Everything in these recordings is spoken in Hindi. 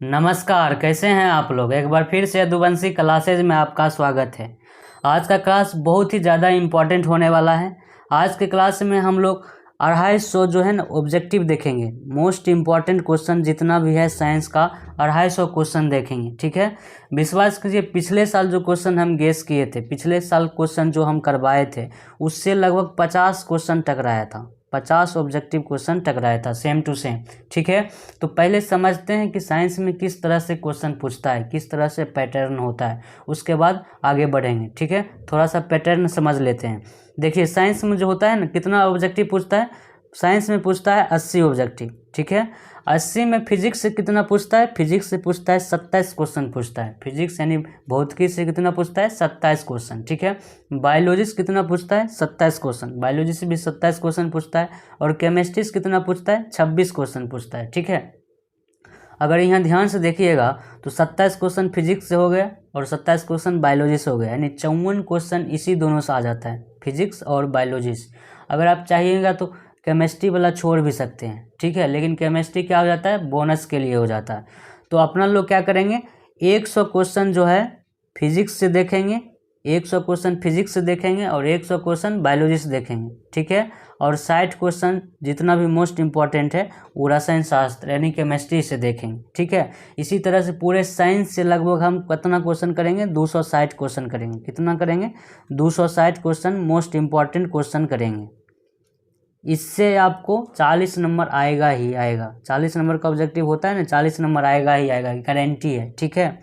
नमस्कार, कैसे हैं आप लोग। एक बार फिर से यदुवंशी क्लासेज में आपका स्वागत है। आज का क्लास बहुत ही ज़्यादा इम्पोर्टेंट होने वाला है। आज के क्लास में हम लोग 250 जो है ना ऑब्जेक्टिव देखेंगे। मोस्ट इम्पॉर्टेंट क्वेश्चन जितना भी है साइंस का 250 क्वेश्चन देखेंगे, ठीक है। विश्वास कीजिए, पिछले साल जो क्वेश्चन हम गेस किए थे, पिछले साल क्वेश्चन जो हम करवाए थे, उससे लगभग 50 क्वेश्चन टकराया था। 50 ऑब्जेक्टिव क्वेश्चन टकराया था, सेम टू सेम, ठीक है। तो पहले समझते हैं कि साइंस में किस तरह से क्वेश्चन पूछता है, किस तरह से पैटर्न होता है, उसके बाद आगे बढ़ेंगे, ठीक है। थोड़ा सा पैटर्न समझ लेते हैं। देखिए, साइंस में जो होता है ना, कितना ऑब्जेक्टिव पूछता है। साइंस में पूछता है 80 ऑब्जेक्टिव, ठीक है। 80 में फिजिक्स से कितना पूछता है, फिजिक्स से पूछता है 27 क्वेश्चन पूछता है। फिजिक्स यानी भौतिकी से कितना पूछता है, 27 क्वेश्चन, ठीक है। बायोलॉजी से कितना पूछता है, 27 क्वेश्चन। बायोलॉजी से भी 27 क्वेश्चन पूछता है। और केमिस्ट्री से कितना पूछता है, 26 क्वेश्चन पूछता है, ठीक है। अगर यहाँ ध्यान से देखिएगा तो 27 क्वेश्चन फिजिक्स से हो गया और 27 क्वेश्चन बायोलॉजी से हो गया, यानी 54 क्वेश्चन इसी दोनों से आ जाता है, फिजिक्स और बायोलॉजी से। अगर आप चाहिएगा तो केमिस्ट्री वाला छोड़ भी सकते हैं, ठीक है, लेकिन केमिस्ट्री क्या हो जाता है, बोनस के लिए हो जाता है। तो अपना लोग क्या करेंगे, 100 क्वेश्चन जो है फिजिक्स से देखेंगे, 100 क्वेश्चन फिजिक्स से देखेंगे और 100 क्वेश्चन बायोलॉजी से देखेंगे, ठीक है। और 60 क्वेश्चन जितना भी मोस्ट इम्पॉर्टेंट है वो रसायन शास्त्र यानी केमिस्ट्री से देखेंगे, ठीक है। इसी तरह से पूरे साइंस से लगभग हम कितना क्वेश्चन करेंगे, 260 क्वेश्चन करेंगे। कितना करेंगे, 260 क्वेश्चन मोस्ट इम्पॉर्टेंट क्वेश्चन करेंगे। इससे आपको 40 नंबर आएगा ही आएगा। 40 नंबर का ऑब्जेक्टिव होता है ना, 40 नंबर आएगा ही आएगा, गारंटी है, ठीक है।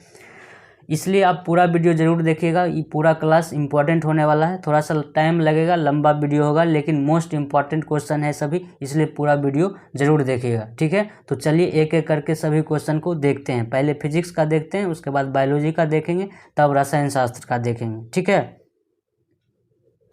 इसलिए आप पूरा वीडियो ज़रूर देखिएगा। ये पूरा क्लास इंपॉर्टेंट होने वाला है। थोड़ा सा टाइम लगेगा, लंबा वीडियो होगा, लेकिन मोस्ट इंपॉर्टेंट क्वेश्चन है सभी, इसलिए पूरा वीडियो ज़रूर देखिएगा, ठीक है। तो चलिए एक एक करके सभी क्वेश्चन को देखते हैं। पहले फिजिक्स का देखते हैं, उसके बाद बायोलॉजी का देखेंगे, तब रसायन शास्त्र का देखेंगे, ठीक है।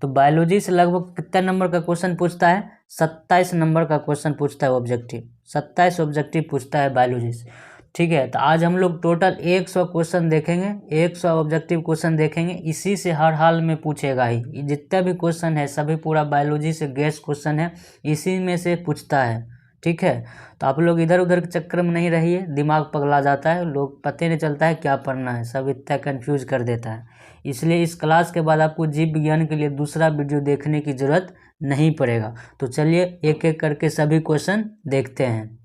तो बायोलॉजी से लगभग कितना नंबर का क्वेश्चन पूछता है, 27 नंबर का क्वेश्चन पूछता है ऑब्जेक्टिव। 27 ऑब्जेक्टिव पूछता है बायोलॉजी से, ठीक है। तो आज हम लोग टोटल 100 क्वेश्चन देखेंगे, 100 ऑब्जेक्टिव क्वेश्चन देखेंगे। इसी से हर हाल में पूछेगा ही, जितना भी क्वेश्चन है सभी पूरा बायोलॉजी से गेस क्वेश्चन है, इसी में से पूछता है, ठीक है। तो आप लोग इधर उधर के चक्कर में नहीं रहिए, दिमाग पगला जाता है, लोग पता नहीं चलता है क्या पढ़ना है, सब इतना कंफ्यूज कर देता है। इसलिए इस क्लास के बाद आपको जीव विज्ञान के लिए दूसरा वीडियो देखने की ज़रूरत नहीं पड़ेगा। तो चलिए एक एक करके सभी क्वेश्चन देखते हैं।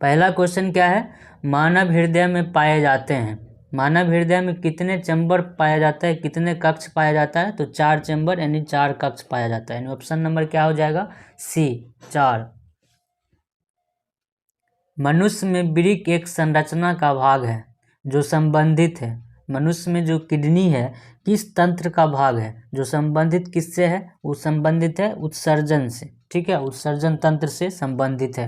पहला क्वेश्चन क्या है, मानव हृदय में पाए जाते हैं। मानव हृदय में कितने चैम्बर पाया जाता है, कितने कक्ष पाया जाता है, तो 4 चैम्बर यानी 4 कक्ष पाया जाता है। यानी ऑप्शन नंबर क्या हो जाएगा, सी, 4। मनुष्य में वृक्क एक संरचना का भाग है जो संबंधित है। मनुष्य में जो किडनी है किस तंत्र का भाग है, जो संबंधित किससे है, वो संबंधित है उत्सर्जन से, ठीक है, उत्सर्जन तंत्र से संबंधित है।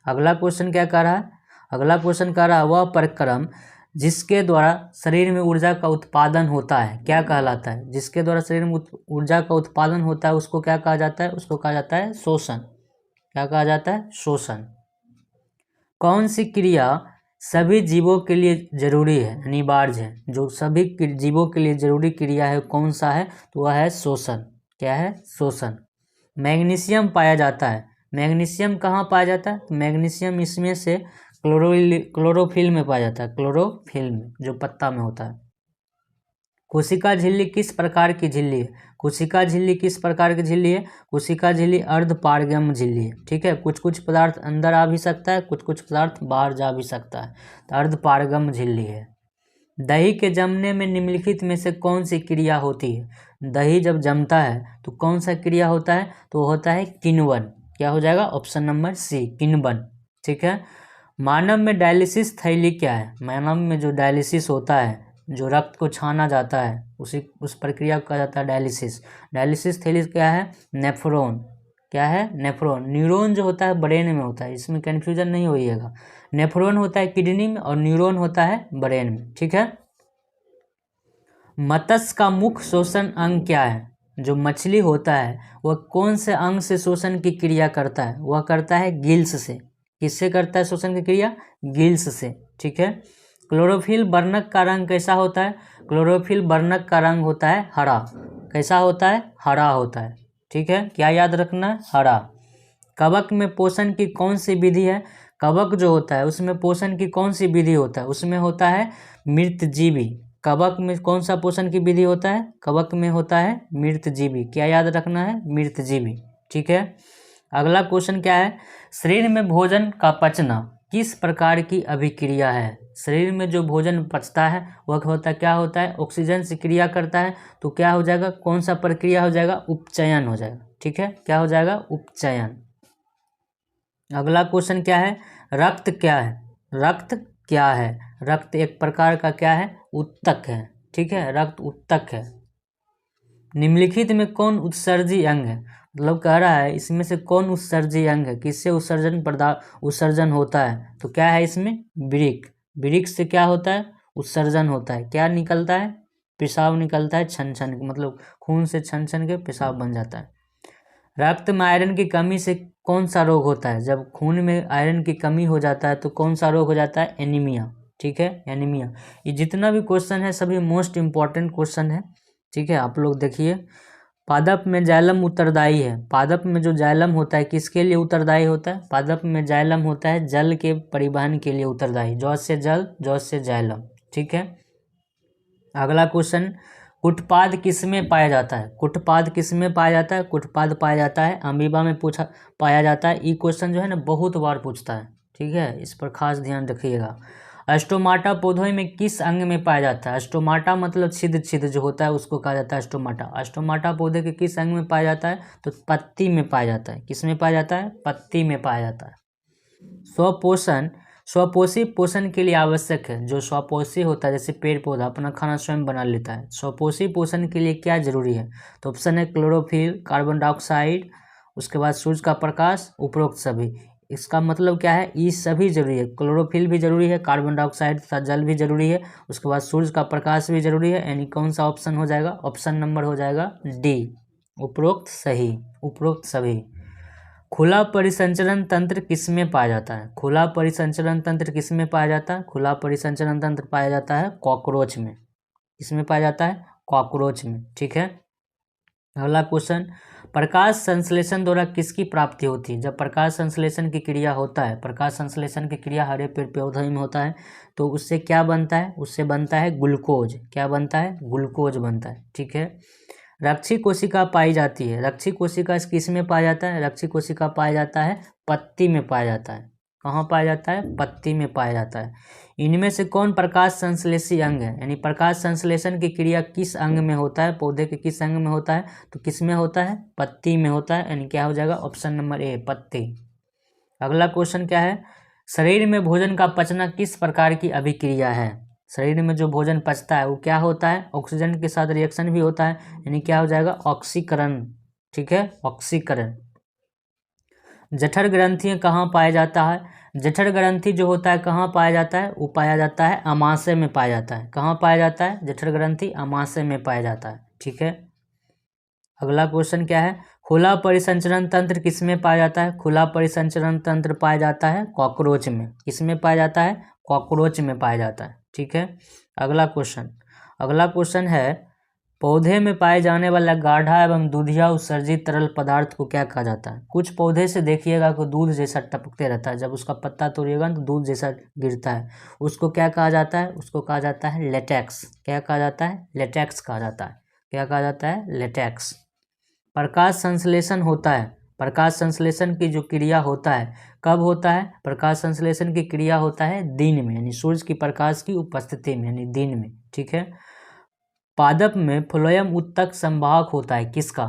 अगला क्वेश्चन क्या कह रहा है, अगला क्वेश्चन कह रहा है वह प्रक्रम जिसके द्वारा शरीर में ऊर्जा का उत्पादन होता है क्या कहलाता है। जिसके द्वारा शरीर में ऊर्जा का उत्पादन होता है उसको क्या कहा जाता है, उसको कहा जाता है शोषण। क्या कहा जाता है, शोषण। कौन सी क्रिया सभी जीवों के लिए जरूरी है, अनिवार्य है, जो सभी जीवों के लिए जरूरी क्रिया है, कौन सा है, तो वह है शोषण। क्या है, शोषण। मैग्नीशियम पाया जाता है। मैग्नीशियम कहाँ पाया जाता है, तो मैग्नीशियम इसमें से क्लोरोफिल में पाया जाता है, क्लोरोफिल में, जो पत्ता में होता है। कोशिका झिल्ली किस प्रकार की झिल्ली है, कोशिका झिल्ली किस प्रकार की झिल्ली है, कोशिका झिल्ली अर्धपारगम्य झिल्ली है, ठीक है। कुछ कुछ पदार्थ अंदर आ भी सकता है, कुछ कुछ पदार्थ बाहर जा भी सकता है, तो अर्धपारगम्य झिल्ली है। दही के जमने में निम्नलिखित में से कौन सी क्रिया होती है। दही जब जमता है तो कौन सा क्रिया होता है, तो होता है किण्वन। क्या हो जाएगा, ऑप्शन नंबर सी, किण्वन, ठीक है। मानव में डायलिसिस थैली क्या है, मानव में जो डायलिसिस होता है, जो रक्त को छाना जाता है, उस प्रक्रिया को कहा जाता है डायलिसिस। डायलिसिस थैली क्या है, नेफ्रॉन। क्या है, नेफ्रॉन। न्यूरॉन जो होता है ब्रेन में होता है, इसमें कन्फ्यूजन नहीं होइएगा। नेफ्रॉन होता है किडनी में और न्यूरॉन होता है ब्रेन में, ठीक है। मत्स्य का मुख्य शोषण अंग क्या है। जो मछली होता है वह कौन से अंग से शोषण की क्रिया करता है, वह करता है गिल्स से। किससे करता है शोषण की क्रिया, गिल्स से, ठीक है। क्लोरोफिल वर्णक का रंग कैसा होता है, क्लोरोफिल वर्णक का रंग होता है हरा। कैसा होता है, हरा होता है, ठीक है। क्या याद रखना है, हरा। कवक में पोषण की कौन सी विधि है, कवक जो होता है उसमें पोषण की कौन सी विधि होता है? उसमें होता है मृतजीवी। कवक में कौन सा पोषण की विधि होता है? कवक में होता है मृतजीवी। क्या याद रखना है? मृतजीवी। ठीक है। अगला क्वेश्चन क्या है? शरीर में भोजन का पचना किस प्रकार की अभिक्रिया है? शरीर में जो भोजन पचता है वह होता क्या होता है? ऑक्सीजन से क्रिया करता है। तो क्या हो जाएगा? कौन सा प्रक्रिया हो जाएगा? उपचयन हो जाएगा। ठीक है, क्या हो जाएगा? उपचयन। अगला क्वेश्चन क्या है? रक्त क्या है? रक्त क्या है? रक्त एक प्रकार का क्या है? उत्तक है। ठीक है, रक्त उत्तक है। निम्नलिखित में कौन उत्सर्जी अंग है? मतलब कह रहा है इसमें से कौन उत्सर्जी अंग है? किससे उत्सर्जन होता है? तो क्या है इसमें? वृक्क। वृक्क से क्या होता है? उत्सर्जन होता है। क्या निकलता है? पेशाब निकलता है, छन छन, मतलब खून से छन छन के पेशाब बन जाता है। रक्त में आयरन की कमी से कौन सा रोग होता है? जब खून में आयरन की कमी हो जाता है तो कौन सा रोग हो जाता है? एनीमिया। ठीक है, एनीमिया। ये जितना भी क्वेश्चन है सभी मोस्ट इम्पॉर्टेंट क्वेश्चन है। ठीक है, आप लोग देखिए। पादप में जाइलम उत्तरदायी है। पादप में जो जाइलम होता है किसके लिए उत्तरदायी होता है? पादप में जाइलम होता है जल के परिवहन के लिए उत्तरदायी। जौ से जल, जौ से जाइलम। ठीक है। अगला क्वेश्चन, कुटपाद किसमें पाया जाता है? कुटपाद किसमें पाया जाता है? कुटपाद पाया जाता है अमीबा में पाया जाता है। ये क्वेश्चन जो है ना बहुत बार पूछता है। ठीक है, इस पर खास ध्यान रखिएगा। अस्टोमाटा पौधों में किस अंग में पाया जाता है? अस्टोमाटा मतलब छिद्र छिद्र जो होता है उसको कहा जाता है अस्टोमाटा। अस्टोमाटा पौधे के किस अंग में पाया जाता है? तो पत्ती में पाया जाता है। किस में पाया जाता है? पत्ती में पाया जाता है। स्वपोषण, स्वपोषी पोषण के लिए आवश्यक है। जो स्वपोषी होता है जैसे पेड़ पौधा अपना खाना स्वयं बना लेता है, स्वपोषी पोषण के लिए क्या जरूरी है? तो ऑप्शन है क्लोरोफिल, कार्बन डाइऑक्साइड, उसके बाद सूर्य का प्रकाश, उपरोक्त सभी। इसका मतलब क्या है? ये सभी जरूरी है। क्लोरोफिल भी जरूरी है, कार्बन डाइऑक्साइड तथा जल भी जरूरी है, उसके बाद सूर्य का प्रकाश भी जरूरी है। यानी कौन सा ऑप्शन हो जाएगा? ऑप्शन नंबर हो जाएगा डी, उपरोक्त सही, उपरोक्त सभी। खुला परिसंचरण तंत्र किसमें पाया जाता है? खुला परिसंचरण तंत्र किसमें पाया जाता है? खुला परिसंचरण तंत्र पाया जाता है कॉकरोच में। किसमें पाया जाता है? कॉकरोच में। ठीक है। अगला क्वेश्चन, प्रकाश संश्लेषण द्वारा किसकी प्राप्ति होती है? जब प्रकाश संश्लेषण की क्रिया होता है, प्रकाश संश्लेषण की क्रिया हरे पेड़ पौधे में होता है तो उससे क्या बनता है? उससे बनता है ग्लूकोज। क्या बनता है? ग्लूकोज बनता है। ठीक है। रक्षी कोशिका पाई जाती है। रक्षी कोशिका किस में पाया जाता है? रक्षी कोशिका पाया जाता है पत्ती में पाया जाता है। कहाँ पाया जाता है? पत्ती में पाया जाता है। इनमें से कौन प्रकाश संश्लेषी अंग है? यानी प्रकाश संश्लेषण की क्रिया किस अंग में होता है? पौधे के किस अंग में होता है? तो किस में होता है? पत्ती में होता है। यानी क्या हो जाएगा? ऑप्शन नंबर ए, पत्ती। अगला क्वेश्चन क्या है? शरीर में भोजन का पचना किस प्रकार की अभिक्रिया है? शरीर में जो भोजन पचता है वो क्या होता है? ऑक्सीजन के साथ रिएक्शन भी होता है। यानी क्या हो जाएगा? ऑक्सीकरण। ठीक है, ऑक्सीकरण। जठर ग्रंथि कहाँ पाया जाता है? जठर ग्रंथि जो होता है कहाँ पाया जाता है? वो पाया जाता है अमाशय में पाया जाता है। कहाँ पाया जाता है? जठर ग्रंथि अमाशय में पाया जाता है। ठीक है। अगला क्वेश्चन क्या है? खुला परिसंचरण तंत्र किसमें पाया जाता है? खुला परिसंचरण तंत्र पाया जाता है कॉकरोच में। किसमें पाया जाता है? कॉकरोच में पाया जाता है। ठीक है। अगला क्वेश्चन, अगला क्वेश्चन है, पौधे में पाए जाने वाला गाढ़ा एवं दूधिया उत्सर्जित तरल पदार्थ को क्या कहा जाता है? कुछ पौधे से देखिएगा कि दूध जैसा टपकते रहता है, जब उसका पत्ता तोड़िएगा तो दूध जैसा गिरता है, उसको क्या कहा जाता है? उसको कहा जाता है लेटेक्स। क्या कहा जाता है? लेटेक्स कहा जाता है। क्या कहा जाता है? लेटेक्स। प्रकाश संश्लेषण होता है, प्रकाश संश्लेषण की जो क्रिया होता है कब होता है? प्रकाश संश्लेषण की क्रिया होता है दिन में, यानी सूर्य की प्रकाश की उपस्थिति में, यानी दिन में। ठीक है। पादप में फ्लोएम उत्तक संवाहक होता है किसका?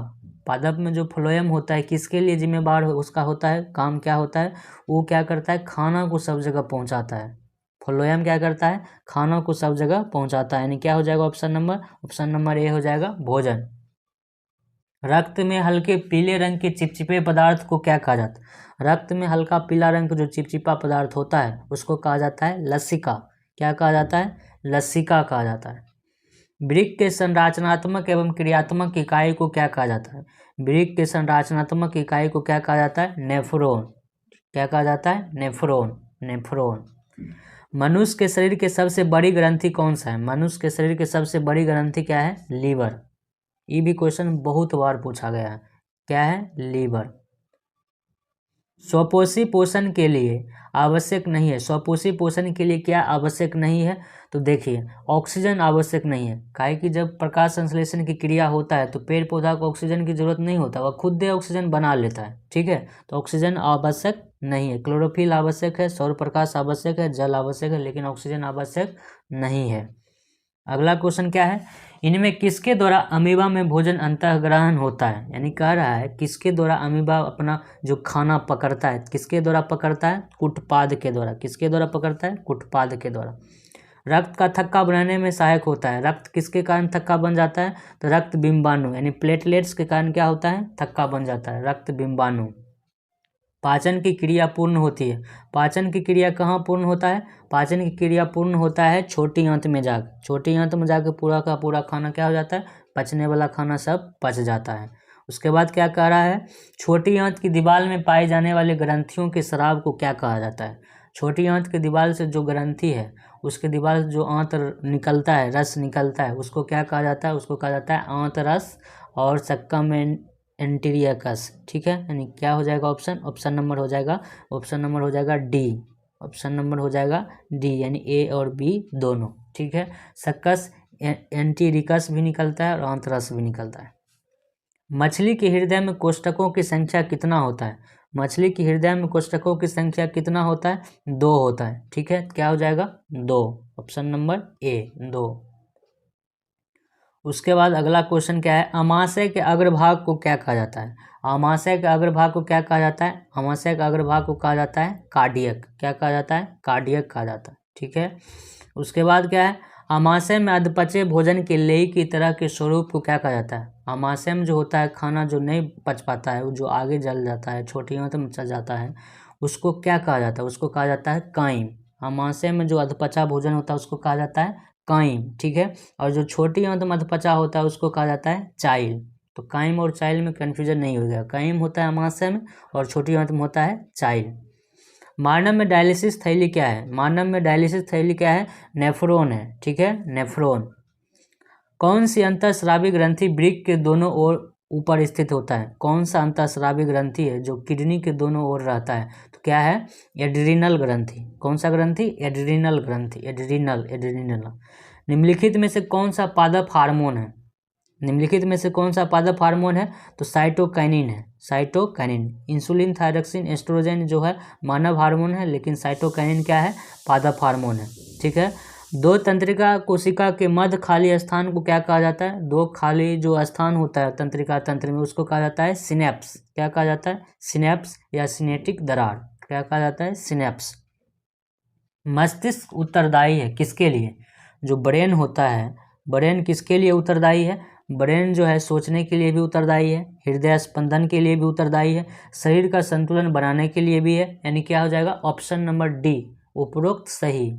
पादप में जो फ्लोएम होता है किसके लिए जिम्मेवार उसका होता है? काम क्या होता है? वो क्या करता है? खाना को सब जगह पहुंचाता है। फ्लोएम क्या करता है? खाना को सब जगह पहुंचाता है। यानी क्या हो जाएगा? ऑप्शन नंबर ए हो जाएगा, भोजन। रक्त में हल्के पीले रंग के चिपचिपे पदार्थ को क्या कहा जाता है? रक्त में हल्का पीला रंग का जो चिपचिपा पदार्थ होता है उसको कहा जाता है लसिका। क्या कहा जाता है? लसिका कहा जाता है। वृक्क के संरचनात्मक एवं क्रियात्मक इकाई को क्या कहा जाता है? वृक्क के संरचनात्मक इकाई को क्या कहा जाता है? नेफ्रॉन। क्या कहा जाता है? Nephron, nephron. मनुष्य के शरीर के सबसे बड़ी ग्रंथि कौन सा है? मनुष्य के शरीर के सबसे बड़ी ग्रंथि क्या है? लीवर। ये भी क्वेश्चन बहुत बार पूछा गया है। क्या है? लीवर। स्वपोषी पोषण के लिए आवश्यक नहीं है। स्वपोषी पोषण के लिए क्या आवश्यक नहीं है? तो देखिए, ऑक्सीजन आवश्यक नहीं है। काहे कि जब प्रकाश संश्लेषण की क्रिया होता है तो पेड़ पौधा को ऑक्सीजन की जरूरत नहीं होता, वह खुद ही ऑक्सीजन बना लेता है। ठीक है, तो ऑक्सीजन आवश्यक नहीं है। क्लोरोफिल आवश्यक है, सौर प्रकाश आवश्यक है, जल आवश्यक है, लेकिन ऑक्सीजन आवश्यक नहीं है। अगला क्वेश्चन क्या है? इनमें किसके द्वारा अमीबा में भोजन अंतःग्रहण होता है? यानी कह रहा है किसके द्वारा अमीबा अपना जो खाना पकड़ता है, किसके द्वारा पकड़ता है? कुटपाद के द्वारा। किसके द्वारा पकड़ता है? कुटपाद के द्वारा। रक्त का थक्का बनाने में सहायक होता है। रक्त किसके कारण थक्का बन जाता है? तो रक्त बिंबाणु यानी प्लेटलेट्स के कारण क्या होता है? थक्का बन जाता है, रक्त बिंबाणु। पाचन की क्रिया पूर्ण होती है। पाचन की क्रिया कहाँ पूर्ण होता है? पाचन की क्रिया पूर्ण होता है छोटी आंत में जाकर। छोटी आंत में जाकर पूरा का पूरा खाना क्या हो जाता है? पचने वाला खाना सब पच जाता है। उसके बाद क्या कह रहा है? छोटी आंत की दीवार में पाए जाने वाले ग्रंथियों के स्राव को क्या कहा जाता है? छोटी आंत की दीवार से जो ग्रंथि है, उसके दीवार से जो आंत निकलता है, रस निकलता है, उसको क्या कहा जाता है? उसको कहा जाता है आंत रस और सक्कम एंटीरियकस। ठीक है, यानी क्या हो जाएगा ऑप्शन? ऑप्शन नंबर हो जाएगा, ऑप्शन नंबर हो जाएगा डी। ऑप्शन नंबर हो जाएगा डी, यानी ए और बी दोनों। ठीक है, सक्कस एंटीरिकस भी निकलता है और आंतरस भी निकलता है। मछली के हृदय में कोष्ठकों की संख्या कितना होता है? मछली की हृदय में कोष्ठकों की संख्या कितना होता है? 2 होता है। ठीक है, क्या हो जाएगा? 2। Option number A 2। उसके बाद अगला क्वेश्चन क्या है? अमाशय के अग्रभाग को क्या कहा जाता है? अमाशय के अग्रभाग को क्या कहा जाता है? अमाशय के अग्रभाग को कहा जाता है कार्डियक। क्या कहा जाता है? कार्डियक कहा जाता है। ठीक है, उसके बाद क्या है? अमाशय में अधपचे भोजन के लेई की तरह के स्वरूप को क्या कहा जाता है? अमाशय में जो होता है खाना जो नहीं पच पाता है, वो जो आगे जल जाता है, छोटी आंत में चल जाता है, उसको क्या कहा जाता है? उसको कहा जाता है काइम। अमाशय में जो अधपचा भोजन होता है उसको कहा जाता है काइम। ठीक है, और जो छोटी आंत में अधपचा होता है उसको कहा जाता है चाइल। तो काइम और चाइल में कन्फ्यूजन नहीं हो गया। काइम होता है अमाशय में और छोटी आंत में होता है चाइल। मानव में डायलिसिस थैली क्या है? मानव में डायलिसिस थैली क्या है? नेफ्रॉन है। ठीक है, नेफ्रॉन। कौन सी अंतःस्रावी ग्रंथि वृक्क के दोनों ओर ऊपर स्थित होता है? कौन सा अंतःस्रावी ग्रंथि है जो किडनी के दोनों ओर रहता है? तो क्या है? एड्रीनल ग्रंथि। कौन सा ग्रंथि? एड्रीनल ग्रंथि। Adrenal, adrenal. निम्नलिखित में से कौन सा पादप हार्मोन है? निम्नलिखित में से कौन सा पादप हार्मोन है? तो साइटोकाइनिन है। साइटोकाइनिन। इंसुलिन, थायरॉक्सिन, एस्ट्रोजन जो है मानव हार्मोन है, लेकिन साइटोकाइनिन क्या है? पादप हार्मोन है। ठीक है, दो तंत्रिका कोशिका के मध्य खाली स्थान को क्या कहा जाता है? दो खाली जो स्थान होता है तंत्रिका तंत्र में, उसको कहा जाता है सिनेप्स। क्या कहा जाता है? सिनेप्स या सिनेटिक दरार। क्या कहा जाता है? सिनेप्स। मस्तिष्क उत्तरदायी है किसके लिए? जो ब्रेन होता है, ब्रेन किसके लिए उत्तरदायी है? ब्रेन जो है सोचने के लिए भी उत्तरदायी है, हृदय स्पंदन के लिए भी उत्तरदायी है, शरीर का संतुलन बनाने के लिए भी है। यानी क्या हो जाएगा? ऑप्शन नंबर डी, उपरोक्त सही,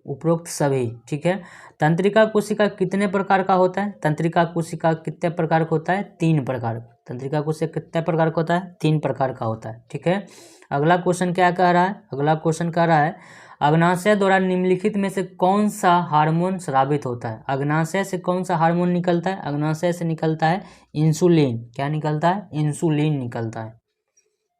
उपरोक्त सभी। ठीक है, तंत्रिका कोशिका कितने प्रकार का होता है? तंत्रिका कोशिका कितने प्रकार का होता है? 3 प्रकार। तंत्रिका कोशिका कितने प्रकार का होता है? 3 प्रकार का होता है। ठीक है, अगला क्वेश्चन क्या कह रहा है? अगला क्वेश्चन कह रहा है अग्नाशय द्वारा निम्नलिखित में से कौन सा हार्मोन स्रावित होता है? अग्नाशय से कौन सा हार्मोन निकलता है? अग्नाशय से निकलता है इंसुलिन। क्या निकलता है? इंसुलिन निकलता है।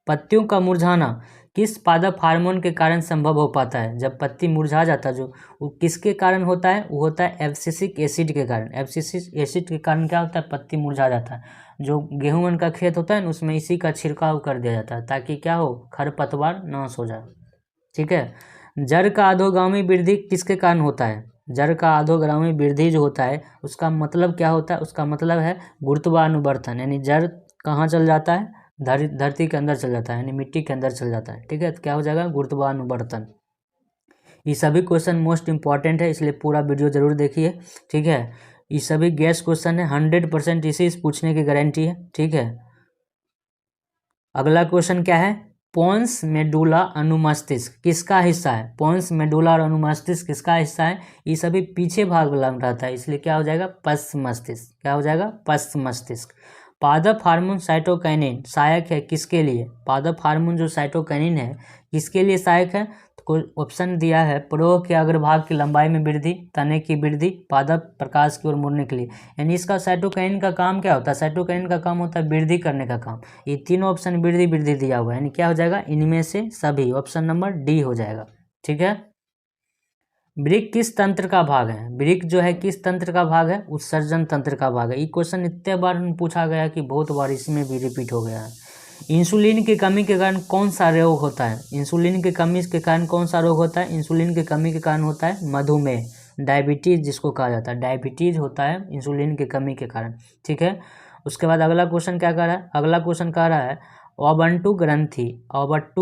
पत्तियों का मुरझाना किस पादप हार्मोन के कारण संभव हो पाता है? जब पत्ती मुरझा जाता है जो, वो किसके कारण होता है? वो होता है एब्सिसिक एसिड के कारण। एब्सिसिक एसिड के कारण क्या होता है? पत्ती मुरझा जाता है। जो गेहूं का खेत होता है ना, उसमें इसी का छिड़काव कर दिया जाता है ताकि क्या हो? खरपतवार नाश हो जाए। ठीक है, जड़ का अधोगामी वृद्धि किसके कारण होता है? जड़ का अधोगामी वृद्धि जो होता है उसका मतलब क्या होता है? उसका मतलब है गुरुत्वानुवर्तन। यानी जड़ कहाँ चल जाता है? धरती के अंदर चल जाता है, यानी मिट्टी के अंदर चल जाता है। ठीक है, तो क्या हो जाएगा? गुरुत्वानुवर्तन। ये सभी क्वेश्चन मोस्ट इंपॉर्टेंट है, इसलिए पूरा वीडियो जरूर देखिए। ठीक है, ये सभी गैस क्वेश्चन है, 100% इसी से पूछने की गारंटी है। ठीक है, अगला क्वेश्चन क्या है? पोन्स मेडुला अनुमस्तिष्क किसका हिस्सा है? पोन्स मेडुला और अनुमस्तिष्क किसका हिस्सा है? ये सभी पीछे भाग वाला रहता है, इसलिए क्या हो जाएगा? पश्च मस्तिष्क। क्या हो जाएगा? पश्च मस्तिष्क। पादप हार्मोन साइटोकाइनिन सहायक है किसके लिए? पादप हार्मोन जो साइटोकाइनिन है किसके लिए सहायक है? तो कोई ऑप्शन दिया है, प्रौढ़ के अग्रभाग की लंबाई में वृद्धि, तने की वृद्धि, पादप प्रकाश की ओर मुड़ने के लिए। यानी इसका साइटोकाइनिन का काम क्या होता है? साइटोकाइनिन का काम होता है वृद्धि करने का काम। ये तीनों ऑप्शन वृद्धि वृद्धि दिया हुआ है, यानी क्या हो जाएगा? इनमें से सभी, ऑप्शन नंबर डी हो जाएगा। ठीक है। वृक्क किस तंत्र का भाग है? वृक्क जो है किस तंत्र का भाग है? उत्सर्जन तंत्र का भाग है। ये क्वेश्चन इतने बार पूछा गया कि बहुत बार इसमें भी रिपीट हो गया है। इंसुलिन की कमी के कारण कौन सा रोग होता है? इंसुलिन की कमी के कारण कौन सा रोग होता है? इंसुलिन की कमी के कारण होता है मधुमेह, डायबिटीज जिसको कहा जाता है, डायबिटीज होता है इंसुलिन की कमी के कारण। ठीक है। उसके बाद अगला क्वेश्चन क्या कह रहा है? अगला क्वेश्चन कह रहा है ओवंटू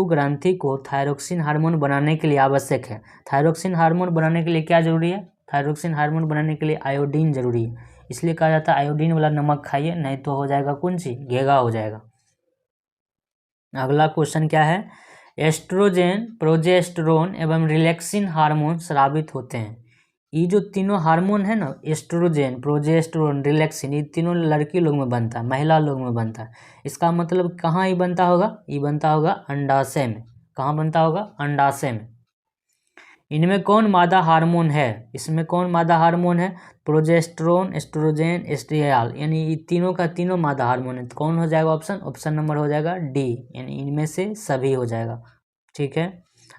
ग्रंथि को थायरोक्सिन हार्मोन बनाने के लिए आवश्यक है। थायरोक्सिन हार्मोन बनाने के लिए क्या जरूरी है? थायरोक्सिन हार्मोन बनाने के लिए आयोडीन जरूरी है। इसलिए कहा जाता है आयोडीन वाला नमक खाइए, नहीं तो हो जाएगा कौन सी? घेगा हो जाएगा। अगला क्वेश्चन क्या है? एस्ट्रोजेन, प्रोजेस्टेरोन एवं रिलैक्सिन हार्मोन स्रावित होते हैं। ये जो तीनों हार्मोन है ना, एस्ट्रोजेन, प्रोजेस्टेरोन, रिलैक्सिन, ये तीनों लड़की लोग में बनता है, महिला लोग में बनता है। इसका मतलब कहाँ ये बनता होगा? ये बनता होगा अंडाशय में। कहाँ बनता होगा? अंडाशय में। इनमें कौन मादा हार्मोन है? इसमें कौन मादा हार्मोन है? प्रोजेस्टेरोन, एस्ट्रोजेन, एस्ट्रियाल, यानी ये तीनों का तीनों मादा हार्मोन है। तो कौन हो जाएगा ऑप्शन? ऑप्शन नंबर हो जाएगा डी, यानी इनमें से सभी हो जाएगा। ठीक है।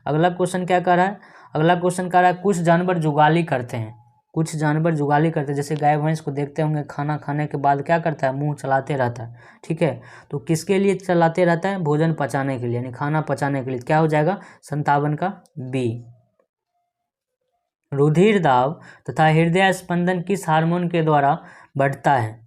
अगला क्वेश्चन क्या कह रहा है? अगला क्वेश्चन कह रहा है कुछ जानवर जुगाली करते हैं। कुछ जानवर जुगाली करते हैं, जैसे गाय भैंस को देखते होंगे खाना खाने के बाद क्या करता है? मुंह चलाते रहता है। ठीक है। तो किसके लिए चलाते रहता है? भोजन पचाने के लिए, यानी खाना पचाने के लिए। क्या हो जाएगा? 57 का बी। रुधिर दाब तथा हृदय स्पंदन किस हार्मोन के द्वारा बढ़ता है?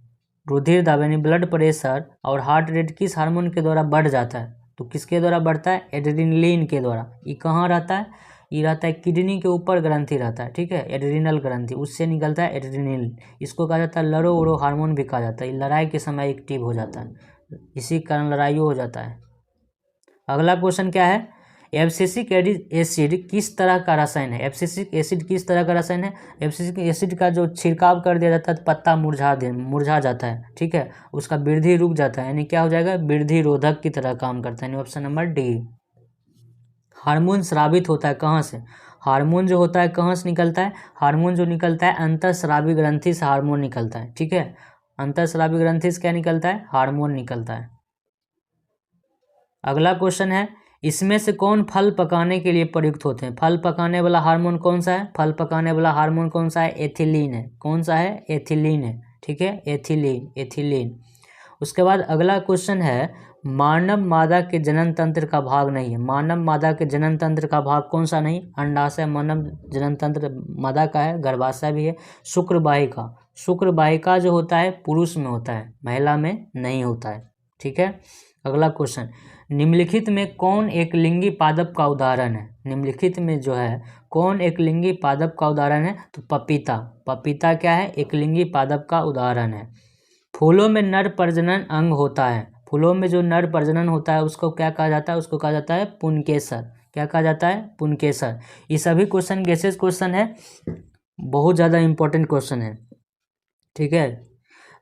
रुधिर दाब यानी ब्लड प्रेशर और हार्ट रेट किस हार्मोन के द्वारा बढ़ जाता है? तो किसके द्वारा बढ़ता है? एड्रेनलिन के द्वारा। ये कहाँ रहता है? ये रहता है किडनी के ऊपर ग्रंथि रहता है। ठीक है। एड्रेनल ग्रंथि, उससे निकलता है एड्रेनलिन। इसको कहा जाता है लड़ो उड़ो हार्मोन भी कहा जाता है। ये लड़ाई के समय एक्टिव हो जाता है, इसी कारण लड़ाइयों हो जाता है। अगला क्वेश्चन क्या है? एब्सिसिक एसिड किस तरह का रसायन है? एब्सिसिक एसिड किस तरह का रसायन है? एब्सिसिक एसिड का जो छिड़काव कर दिया जाता है तो पत्ता मुरझा जाता है। ठीक है। उसका वृद्धि रुक जाता है, यानी क्या हो जाएगा? वृद्धि रोधक की तरह काम करता है, यानी ऑप्शन नंबर डी। हार्मोन स्रावित होता है कहाँ से? हार्मोन जो होता है कहाँ से निकलता है? हार्मोन जो निकलता है अंतःस्रावी ग्रंथि से हार्मोन निकलता है। ठीक है। अंतःस्रावी ग्रंथि से क्या निकलता है? हार्मोन निकलता है। अगला क्वेश्चन है इसमें से कौन फल पकाने के लिए प्रयुक्त होते हैं? फल पकाने वाला हार्मोन कौन सा है? फल पकाने वाला हार्मोन कौन सा है? एथिलीन है। कौन सा है? एथिलीन है। ठीक है। एथिलीन। उसके बाद अगला क्वेश्चन है मानव मादा के जनन तंत्र का भाग नहीं है। मानव मादा के जनन तंत्र का भाग कौन सा नहीं? अंडाशय मानव जनन तंत्र मादा का है, गर्भाशय भी है। शुक्रवाहिका जो होता है पुरुष में होता है, महिला में नहीं होता है। ठीक है। अगला क्वेश्चन निम्नलिखित में कौन एक लिंगी पादप का उदाहरण है? निम्नलिखित में जो है कौन एक लिंगी पादप का उदाहरण है? तो पपीता। पपीता क्या है? एक लिंगी पादप का उदाहरण है। फूलों में नर प्रजनन अंग होता है। फूलों में जो नर प्रजनन होता है उसको क्या कहा जाता है? उसको कहा जाता है पुंकेसर। क्या कहा जाता है? पुंकेसर। ये सभी क्वेश्चन गेसेस क्वेश्चन है, बहुत ज़्यादा इंपॉर्टेंट क्वेश्चन है। ठीक है।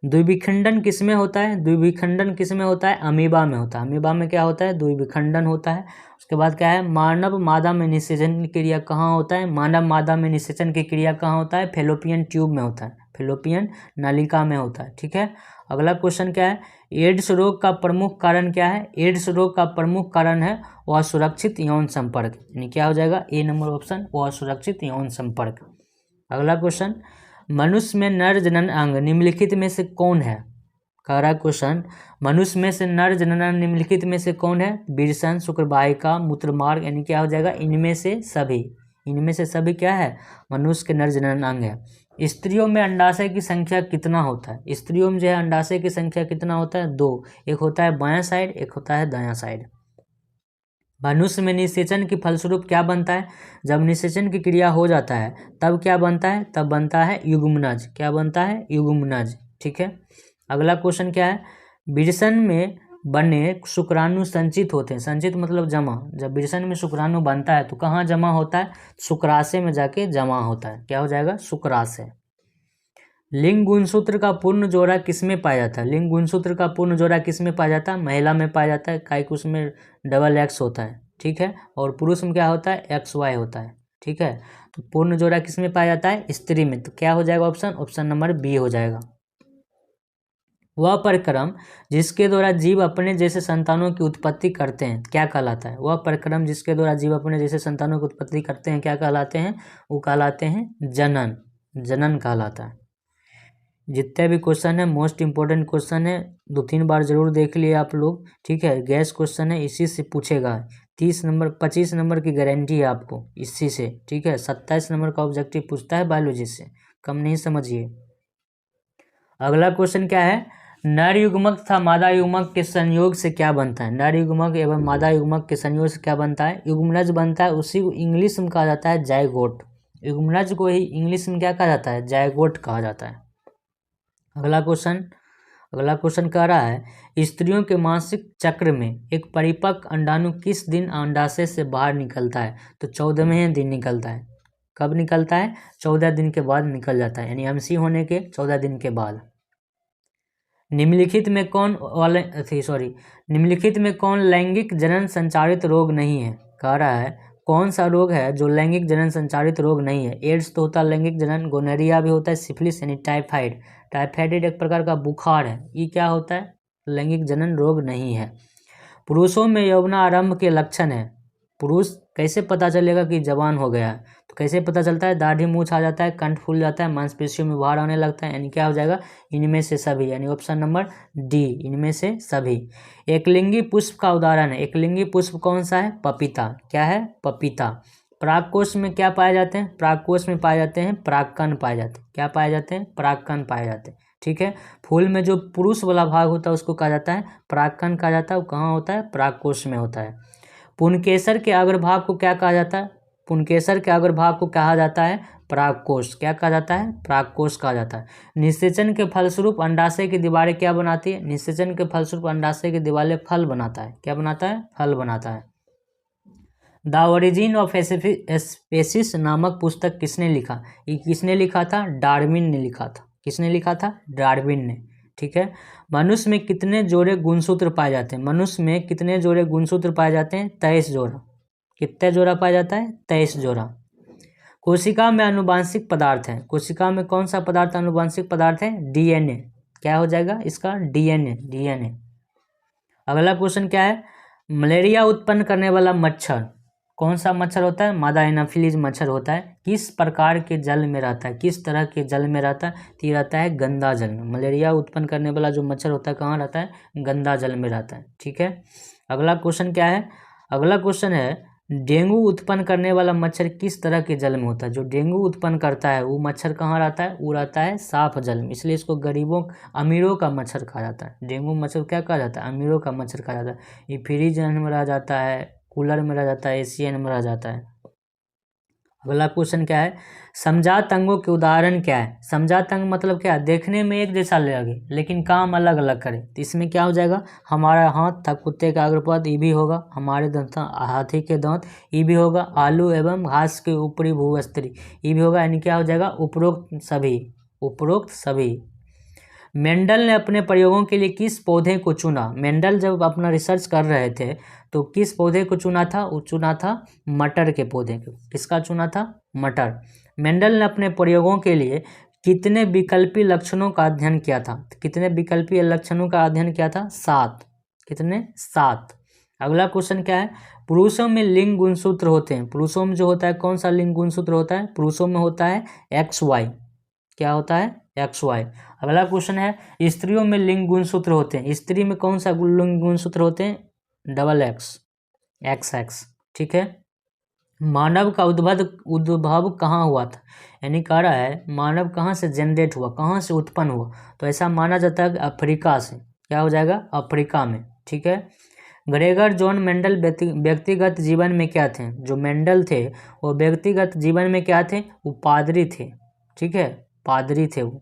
द्विविखंडन किसमें होता है? द्विविखंडन किसमें होता है? अमीबा में होता है। अमीबा में क्या होता है? द्विविखंडन होता है। उसके बाद क्या है? मानव मादा में निषेचन की क्रिया कहाँ होता है? मानव मादा में निषेचन की क्रिया कहाँ होता है? फैलोपियन ट्यूब में होता है, फैलोपियन नलिका में होता है। ठीक है। अगला क्वेश्चन क्या है? एड्स रोग का प्रमुख कारण क्या है? एड्स रोग का प्रमुख कारण है असुरक्षित यौन संपर्क, यानी क्या हो जाएगा? ए नंबर ऑप्शन, असुरक्षित यौन संपर्क। अगला क्वेश्चन मनुष्य में नर जनन अंग निम्नलिखित में से कौन है? कह रहा क्वेश्चन मनुष्य में से नर जनन निम्नलिखित में से कौन है? विरसन, शुक्रवाहिका, मूत्रमार्ग, यानी क्या हो जाएगा? इनमें से सभी। इनमें से सभी क्या है? मनुष्य के नर जनन अंग है। स्त्रियों में अंडाशय की संख्या कितना होता है? स्त्रियों में जो है अंडाशय की संख्या कितना होता है? 2। एक होता है बायां साइड, एक होता है दायां साइड। मनुष्य में निषेचन की फलस्वरूप क्या बनता है? जब निषेचन की क्रिया हो जाता है तब क्या बनता है? तब बनता है युग्मनज। क्या बनता है? युग्मनज। ठीक है। अगला क्वेश्चन क्या है? विरसन में बने शुक्राणु संचित होते हैं। संचित मतलब जमा। जब विरसन में शुक्राणु बनता है तो कहाँ जमा होता है? शुक्राशय में जाके जमा होता है। क्या हो जाएगा? शुक्राशय। लिंग गुणसूत्र का पूर्ण जोड़ा किसमें पाया जाता है? लिंग गुणसूत्र का पूर्ण जोड़ा किसमें पाया जाता है? महिला में पाया जाता है, काहे कि उसमें डबल एक्स होता है, ठीक है। और पुरुष में क्या होता है? एक्स वाई होता है, ठीक है। तो पूर्ण जोड़ा किसमें पाया जाता है? स्त्री में। तो क्या हो जाएगा ऑप्शन? ऑप्शन नंबर बी हो जाएगा। वह परिक्रम जिसके द्वारा जीव अपने जैसे संतानों की उत्पत्ति करते हैं क्या कहलाता है? वह परिक्रम जिसके द्वारा जीव अपने जैसे संतानों की उत्पत्ति करते हैं क्या कहलाते हैं? वो कहलाते हैं जनन। जनन कहलाता है। जितने भी क्वेश्चन है मोस्ट इंपॉर्टेंट क्वेश्चन है, 2-3 बार जरूर देख लिए आप लोग, ठीक है। गैस क्वेश्चन है, इसी से पूछेगा। 30 नंबर 25 नंबर की गारंटी है आपको इसी से, ठीक है। 27 नंबर का ऑब्जेक्टिव पूछता है बायोलॉजी से, कम नहीं समझिए। अगला क्वेश्चन क्या है? नर युग्मक तथा मादा युग्मक के संयोग से क्या बनता है? नर युग्मक एवं मादा युग्मक के संयोग से क्या बनता है? युग्मनज बनता है। उसी को इंग्लिश में कहा जाता है जायगोट। युग्मनज को ही इंग्लिश में क्या कहा जाता है? जायगोट कहा जाता है। अगला क्वेश्चन कह रहा है स्त्रियों के मासिक चक्र में एक परिपक्व अंडाणु किस दिन अंडाशय से बाहर निकलता है? तो 14वें दिन निकलता है। कब निकलता है? 14 दिन के बाद निकल जाता है, यानी एमसी होने के 14 दिन के बाद। निम्नलिखित में कौन लैंगिक जनन संचारित रोग नहीं है? कह रहा है कौन सा रोग है जो लैंगिक जनन संचारित रोग नहीं है? एड्स तो होता है लैंगिक जनन, गोनोरिया भी होता है, सिफिलिस यानी टाइफाइड। टाइफाइड एक प्रकार का बुखार है, ये क्या होता है? लैंगिक जनन रोग नहीं है। पुरुषों में यौवनारंभ के लक्षण है। पुरुष कैसे पता चलेगा कि जवान हो गया है? तो कैसे पता चलता है? दाढ़ी मूंछ आ जाता है, कंठ फूल जाता है, मांसपेशियों में भार आने लगता है, यानी क्या हो जाएगा? इनमें से सभी, यानी ऑप्शन नंबर डी, इनमें से सभी। एकलिंगी पुष्प का उदाहरण है। एकलिंगी पुष्प कौन सा है? पपीता। क्या है? पपीता। परागकोश में क्या पाए जाते हैं? परागकोश में पाए जाते हैं परागकण पाए जाते हैं। क्या पाए जाते हैं? परागकण पाए जाते हैं, ठीक है। फूल में जो पुरुष वाला भाग होता है उसको कहा जाता है परागकण कहा जाता है। वो कहाँ होता है? परागकोश में होता है। पुंकेसर के अग्रभाग को क्या कहा जाता है? पुंकेसर के अग्रभाग को कहा जाता है परागकोश। क्या कहा जाता है? परागकोश कहा जाता है। निषेचन के फलस्वरूप अंडाशय की दीवारें क्या बनाती है? निषेचन के फलस्वरूप अंडाशय की दीवारें फल बनाता है। क्या बनाता है? फल बनाता है। द ओरिजिन ऑफ स्पेसीज नामक पुस्तक किसने लिखा? ये किसने लिखा था? डार्विन ने लिखा था। किसने लिखा था? डार्विन ने, ठीक है। मनुष्य में कितने जोड़े गुणसूत्र पाए जाते हैं? मनुष्य में कितने जोड़े गुणसूत्र पाए जाते हैं? 23 जोड़ा। कितने जोड़ा पाया जाता है? 23 जोड़ा। कोशिका में आनुवांशिक पदार्थ है। कोशिका में कौन सा पदार्थ आनुवांशिक पदार्थ है? डीएनए। क्या हो जाएगा इसका? डीएनए। डीएनए। अगला क्वेश्चन क्या है? मलेरिया उत्पन्न करने वाला मच्छर कौन सा मच्छर होता है? मादा एनाफिलीज मच्छर होता है। किस प्रकार के जल में रहता है? किस तरह के जल में रहता है? तो ये रहता है गंदा जल में। मलेरिया उत्पन्न करने वाला जो मच्छर होता है कहाँ रहता है? गंदा जल में रहता है, ठीक है। अगला क्वेश्चन क्या है? अगला क्वेश्चन है डेंगू उत्पन्न करने वाला मच्छर किस तरह के जल में होता है? जो डेंगू उत्पन्न करता है वो मच्छर कहाँ रहता है? वो रहता है साफ जल में, इसलिए इसको गरीबों अमीरों का मच्छर कहा जाता है। डेंगू मच्छर क्या कहा जाता है? अमीरों का मच्छर कहा जाता है। ये फ्रिज में रह जाता है, कूलर में रह जाता है, एसी में रह जाता है। अगला क्वेश्चन क्या है? समजात अंगों के उदाहरण क्या है? समजात अंग मतलब क्या है? देखने में एक जैसा लगे लेकिन काम अलग अलग करे। तो इसमें क्या हो जाएगा? हमारा हाथ था कुत्ते का अग्रपद, ये भी होगा। हमारे दांत हाथी के दांत, ये भी होगा। आलू एवं घास के ऊपरी भूवस्त्री, ये भी होगा। यानी क्या हो जाएगा? उपरोक्त सभी। उपरोक्त सभी। मेंडल ने अपने प्रयोगों के लिए किस पौधे को चुना? मेंडल जब अपना रिसर्च कर रहे थे तो किस पौधे को चुना था? वो चुना था मटर के पौधे को। किसका चुना था? मटर। मेंडल ने अपने प्रयोगों के लिए कितने विकल्पी लक्षणों का अध्ययन किया था? कितने विकल्पी लक्षणों का अध्ययन किया था? 7। कितने? 7। अगला क्वेश्चन क्या है? पुरुषों में लिंग गुणसूत्र होते हैं। पुरुषों में जो होता है कौन सा लिंग गुणसूत्र होता है? पुरुषों में होता है XY। क्या होता है? XY। अगला क्वेश्चन है स्त्रियों में लिंग गुणसूत्र होते हैं। स्त्री में कौन सा लिंग गुणसूत्र होते हैं? XX, XX, ठीक है। मानव का उद्भव कहाँ हुआ था? यानी कह रहा है मानव कहाँ से जनरेट हुआ, कहाँ से उत्पन्न हुआ? तो ऐसा माना जाता है अफ्रीका से। क्या हो जाएगा? अफ्रीका में, ठीक है। ग्रेगर जॉन मेंडल व्यक्तिगत जीवन में क्या थे? जो मेंडल थे वो व्यक्तिगत जीवन में क्या थे? वो पादरी थे, ठीक है। पादरी थे वो।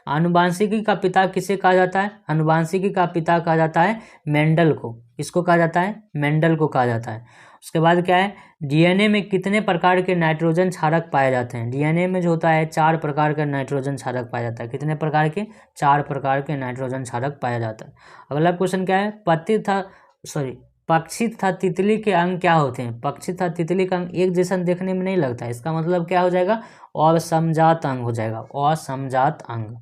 आनुवांशिकी का पिता किसे कहा जाता है? आनुवांशिकी का पिता कहा जाता है मेंडल को। इसको कहा जाता है? मेंडल को कहा जाता है। उसके बाद क्या है, डीएनए में कितने प्रकार के नाइट्रोजन क्षारक पाए जाते हैं। डीएनए में जो होता है 4 प्रकार का नाइट्रोजन क्षारक पाया जाता है। कितने प्रकार के, 4 प्रकार के नाइट्रोजन क्षारक पाया जाता है। अगला क्वेश्चन क्या है, पक्षी तथा तितली के अंग क्या होते हैं। पक्षी तथा तितली का अंग एक जैसा देखने में नहीं लगता है, इसका मतलब क्या हो जाएगा, असमजात अंग हो जाएगा, असमजात अंग।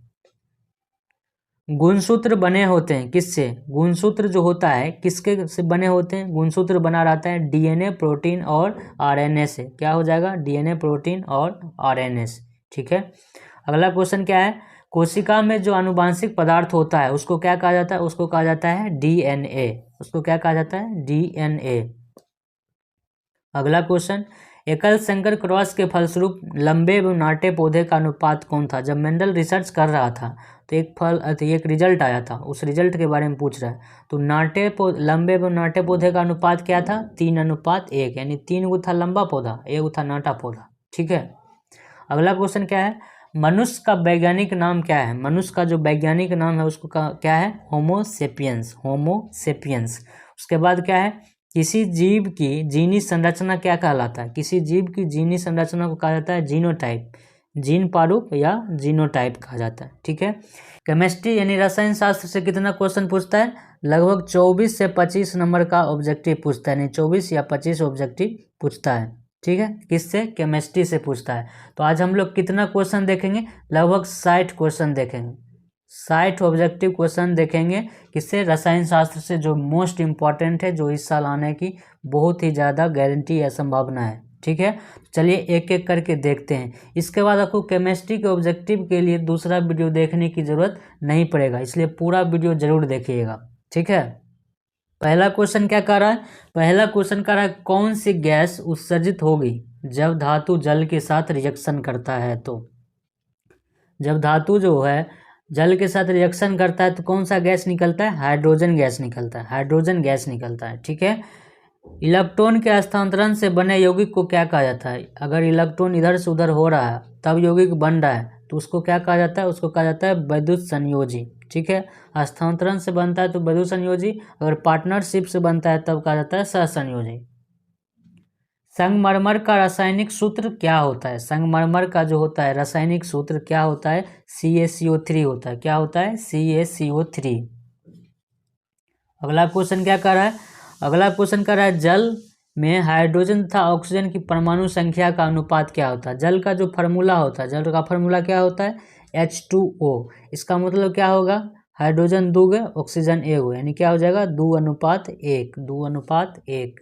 गुणसूत्र बने होते हैं किससे, गुणसूत्र जो होता है किसके से बने होते हैं, गुणसूत्र बना रहता है डीएनए, प्रोटीन और आरएनए से। क्या हो जाएगा, डीएनए, प्रोटीन और आरएनए से। ठीक है। अगला क्वेश्चन क्या है, कोशिका में जो आनुवांशिक पदार्थ होता है उसको क्या कहा जाता है, उसको कहा जाता है डीएनए। उसको क्या कहा जाता है, डीएनए। अगला क्वेश्चन, एकल संकर क्रॉस के फलस्वरूप लंबे एवं नाटे पौधे का अनुपात कौन था। जब मेंडल रिसर्च कर रहा था तो एक रिजल्ट आया था, उस रिजल्ट के बारे में पूछ रहा है। तो लंबे एवं नाटे पौधे का अनुपात क्या था, 3:1, यानी 3 गो था लंबा पौधा, 1 गो था नाटा पौधा। ठीक है। अगला क्वेश्चन क्या है, मनुष्य का वैज्ञानिक नाम क्या है। मनुष्य का जो वैज्ञानिक नाम है उसको क्या है, होमोसेपियंस, होमोसेपियंस। उसके बाद क्या है, किसी जीव की जीनी संरचना क्या कहलाता है। किसी जीव की जीनी संरचना को कहा जाता है जीनोटाइप, जीन प्रारूप या जीनोटाइप कहा जाता है। ठीक है। केमिस्ट्री यानी रसायन शास्त्र से कितना क्वेश्चन पूछता है, लगभग 24 से 25 नंबर का ऑब्जेक्टिव पूछता है, यानी 24 या 25 ऑब्जेक्टिव पूछता है। ठीक है, किससे, केमिस्ट्री से पूछता है। तो आज हम लोग कितना क्वेश्चन देखेंगे, लगभग 60 क्वेश्चन देखेंगे, 60 ऑब्जेक्टिव क्वेश्चन देखेंगे। किससे, रसायन शास्त्र से, जो मोस्ट इम्पॉर्टेंट है, जो इस साल आने की बहुत ही ज़्यादा गारंटी या संभावना है। ठीक है, चलिए एक एक करके देखते हैं। इसके बाद आपको केमिस्ट्री के ऑब्जेक्टिव के लिए दूसरा वीडियो देखने की ज़रूरत नहीं पड़ेगा, इसलिए पूरा वीडियो जरूर देखिएगा। ठीक है। पहला क्वेश्चन क्या कर रहा है, पहला क्वेश्चन कर रहा है कौन सी गैस उत्सर्जित होगी जब धातु जल के साथ रिएक्शन करता है। तो जब धातु जो है जल के साथ रिएक्शन करता है तो कौन सा गैस निकलता है, हाइड्रोजन गैस निकलता है, हाइड्रोजन गैस निकलता है। ठीक है। इलेक्ट्रॉन के हस्तांतरण से बने यौगिक को क्या कहा जाता है। अगर इलेक्ट्रॉन इधर से उधर हो रहा है तब यौगिक बन रहा है तो उसको क्या कहा जाता है, उसको कहा जाता है वैद्युत संयोजी। ठीक है, हस्तांतरण से बनता है तो वैद्युत संयोजी, अगर पार्टनरशिप से बनता है तब कहा जाता है सहसंयोजी। संगमरमर का रासायनिक सूत्र क्या होता है। संगमरमर का जो होता है रासायनिक सूत्र क्या होता है, CaCO3 होता है। क्या होता है, CaCO3। अगला क्वेश्चन क्या कर रहा है, अगला क्वेश्चन कर रहा है जल में हाइड्रोजन तथा ऑक्सीजन की परमाणु संख्या का अनुपात क्या होता है। जल का जो फार्मूला होता है, जल का फार्मूला क्या होता है, H2O। इसका मतलब क्या होगा, हाइड्रोजन 2 गए, ऑक्सीजन 1 हो, यानी क्या हो जाएगा 2:1, 2:1।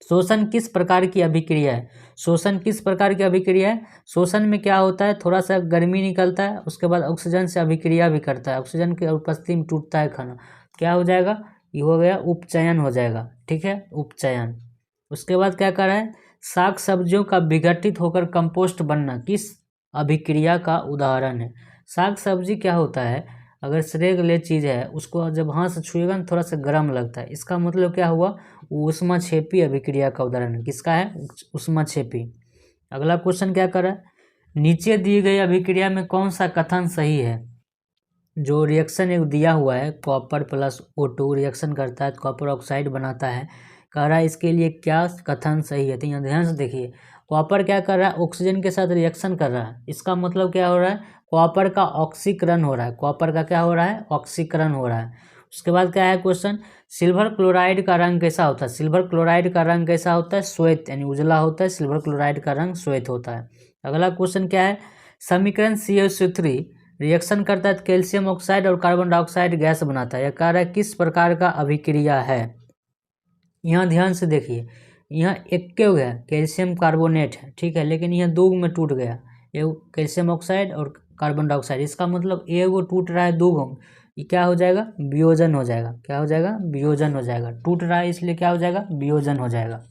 शोषण किस प्रकार की अभिक्रिया है। शोषण किस प्रकार की अभिक्रिया है, शोषण में क्या होता है, थोड़ा सा गर्मी निकलता है, उसके बाद ऑक्सीजन से अभिक्रिया भी करता है, ऑक्सीजन की उपस्थिति में टूटता है खाना, क्या हो जाएगा, ये हो गया उपचयन हो जाएगा। ठीक है, उपचयन। उसके बाद क्या कर रहा है, साग सब्जियों का विघटित होकर कंपोस्ट बनना किस अभिक्रिया का उदाहरण है। साग सब्जी क्या होता है, अगर श्रेगले चीज़ है उसको जब हाथ से छुएगा ना थोड़ा सा गर्म लगता है, इसका मतलब क्या हुआ, ऊष्माक्षेपी अभिक्रिया का उदाहरण है। किसका है, ऊष्माक्षेपी। अगला क्वेश्चन क्या कर रहा है, नीचे दी गई अभिक्रिया में कौन सा कथन सही है। जो रिएक्शन एक दिया हुआ है, कॉपर प्लस O2 रिएक्शन करता है तो कॉपर ऑक्साइड बनाता है, कह रहा है इसके लिए क्या कथन सही है। तो यहाँ ध्यान से देखिए, कॉपर क्या कर रहा है, ऑक्सीजन के साथ रिएक्शन कर रहा है, इसका मतलब क्या हो रहा है, कॉपर का ऑक्सीकरण हो रहा है, कॉपर का क्या हो रहा है, ऑक्सीकरण हो रहा है। उसके बाद क्या है क्वेश्चन, सिल्वर क्लोराइड का रंग कैसा होता है। सिल्वर क्लोराइड का रंग कैसा होता है, श्वेत यानी उजला होता है, सिल्वर क्लोराइड का रंग श्वेत होता है। अगला क्वेश्चन क्या है, समीकरण CaCO3 रिएक्शन करता है तो कैल्शियम ऑक्साइड और कार्बन डाइऑक्साइड गैस बनाता है, यह कार्य किस प्रकार का अभिक्रिया है। यहाँ ध्यान से देखिए, यहाँ एक हो गया कैल्शियम कार्बोनेट है, ठीक है, लेकिन यहाँ 2 में टूट गया, एक कैल्शियम ऑक्साइड और कार्बन डाइऑक्साइड, इसका मतलब एगो टूट रहा है 2 में, ये क्या हो जाएगा, वियोजन हो जाएगा। क्या हो जाएगा, वियोजन हो जाएगा, टूट रहा है इसलिए क्या हो जाएगा, वियोजन हो जाएगा।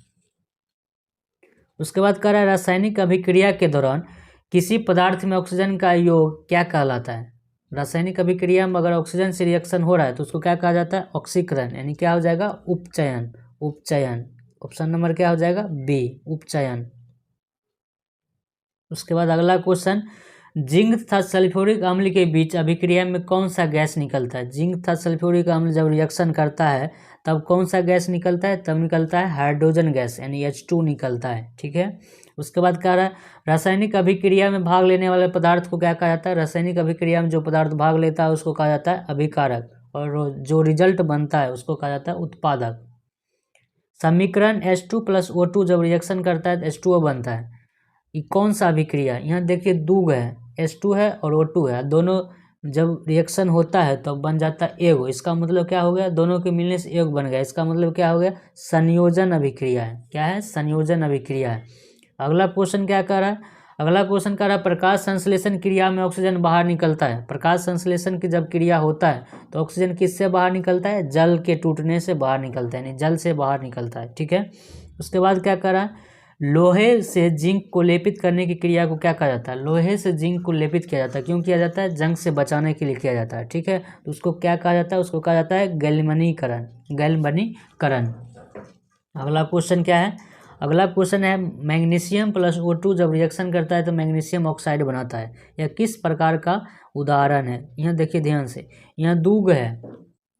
उसके बाद कह रहा है रासायनिक अभिक्रिया के दौरान किसी पदार्थ में ऑक्सीजन का योग क्या कहलाता है। रासायनिक अभिक्रिया में अगर ऑक्सीजन से रिएक्शन हो रहा है तो उसको क्या कहा जाता है, ऑक्सीकरण, यानी क्या हो जाएगा, उपचयन, उपचयन। ऑप्शन नंबर क्या हो जाएगा, बी, उपचयन। उसके बाद अगला क्वेश्चन, जिंक तथा सल्फ्यूरिक अम्ल के बीच अभिक्रिया में कौन सा गैस निकलता है? जिंक तथा सल्फ्यूरिक अम्ल जब रिएक्शन करता है तब कौन सा गैस निकलता है? तब निकलता है हाइड्रोजन गैस यानी H2 निकलता है। ठीक है, उसके बाद कह रहा है रासायनिक अभिक्रिया में भाग लेने वाले पदार्थ को क्या कहा जाता है? रासायनिक अभिक्रिया में जो पदार्थ भाग लेता है उसको कहा जाता है अभिकारक, और जो रिजल्ट बनता है उसको कहा जाता है उत्पादक। समीकरण H2 + O2 जब रिएक्शन करता है तो H2O बनता है। ये कौन सा अभिक्रिया? यहाँ देखिए दूग है, H2 है और O2 है, दोनों जब रिएक्शन होता है तो बन जाता है एगो। इसका मतलब क्या हो गया? दोनों के मिलने से एक बन गया। इसका मतलब क्या हो गया? संयोजन अभिक्रिया है। क्या है? संयोजन अभिक्रिया है। अगला क्वेश्चन क्या कर रहा है? अगला क्वेश्चन कर रहा है प्रकाश संश्लेषण क्रिया में ऑक्सीजन बाहर निकलता है। प्रकाश संश्लेषण की जब क्रिया होता है तो ऑक्सीजन किससे बाहर निकलता है? जल के टूटने से बाहर निकलता है, यानी जल से बाहर निकलता है। ठीक है, उसके बाद क्या कर रहा है? लोहे से जिंक को लेपित करने की क्रिया को क्या कहा जाता है? लोहे से जिंक को लेपित किया जाता है। क्यों किया जाता है? जंग से बचाने के लिए किया जाता है। ठीक है, तो उसको क्या कहा जाता है? उसको कहा जाता है गैल्वनीकरण। गैल्वनीकरण। अगला क्वेश्चन क्या है? अगला क्वेश्चन है मैग्नीशियम + O2 जब रिएक्शन करता है तो मैग्नीशियम ऑक्साइड बनाता है। यह किस प्रकार का उदाहरण है? यहाँ देखिए ध्यान से, यहाँ दूग है,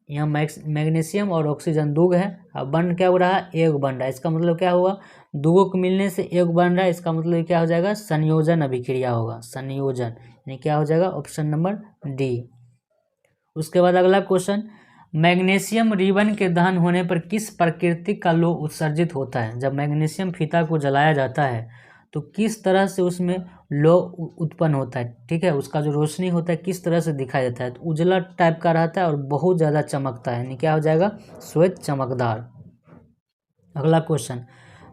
यहाँ मैग्नीशियम और ऑक्सीजन दूग है। अब बन क्या हो रहा है? एक बन रहा है। इसका मतलब क्या हुआ? दूगों को मिलने से एक बन रहा है। इसका मतलब क्या हो जाएगा? संयोजन अभिक्रिया होगा। संयोजन यानी क्या हो जाएगा? Option number D. उसके बाद अगला क्वेश्चन, मैग्नीशियम रिबन के दहन होने पर किस प्राकृतिक का लौह उत्सर्जित होता है? जब मैग्नीशियम फीता को जलाया जाता है तो किस तरह से उसमें लौह उत्पन्न होता है? ठीक है, उसका जो रोशनी होता है किस तरह से दिखाई देता है? तो उजला टाइप का रहता है और बहुत ज़्यादा चमकता है, यानी क्या हो जाएगा? श्वेत चमकदार। अगला क्वेश्चन,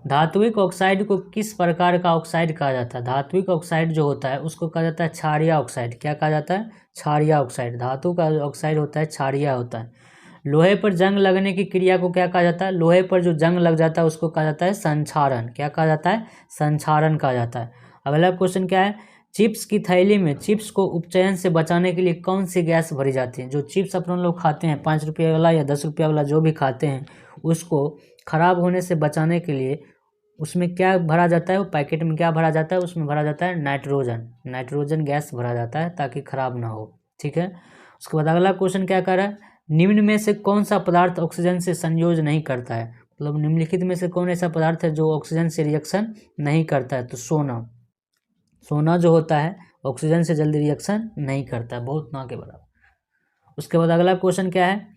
धात्विक ऑक्साइड को किस प्रकार का ऑक्साइड कहा जाता है? धात्विक ऑक्साइड जो होता है उसको कहा जाता है क्षारीय ऑक्साइड। क्या कहा जाता है? क्षारीय ऑक्साइड। धातु का ऑक्साइड होता है क्षारीय होता है। लोहे पर जंग लगने की क्रिया को क्या कहा जाता है? लोहे पर जो जंग लग जाता है उसको कहा जाता है संक्षारण। क्या कहा जाता है? संक्षारण कहा जाता है। अगला क्वेश्चन क्या है? चिप्स की थैली में चिप्स को उपचयन से बचाने के लिए कौन सी गैस भरी जाती है? जो चिप्स अपन लोग खाते हैं 5 रुपये वाला या 10 रुपये वाला जो भी खाते हैं, उसको खराब होने से बचाने के लिए उसमें क्या भरा जाता है? वो पैकेट में क्या भरा जाता है? उसमें भरा जाता है नाइट्रोजन। नाइट्रोजन गैस भरा जाता है ताकि खराब ना हो। ठीक है, उसके बाद अगला क्वेश्चन क्या कर रहा है? निम्न में से कौन सा पदार्थ ऑक्सीजन से संयोज नहीं करता है? मतलब निम्नलिखित में से कौन ऐसा पदार्थ है जो ऑक्सीजन से रिएक्शन नहीं करता है? तो सोना। सोना जो होता है ऑक्सीजन से जल्दी रिएक्शन नहीं करता है, बहुत ना के बराबर। उसके बाद अगला क्वेश्चन क्या है?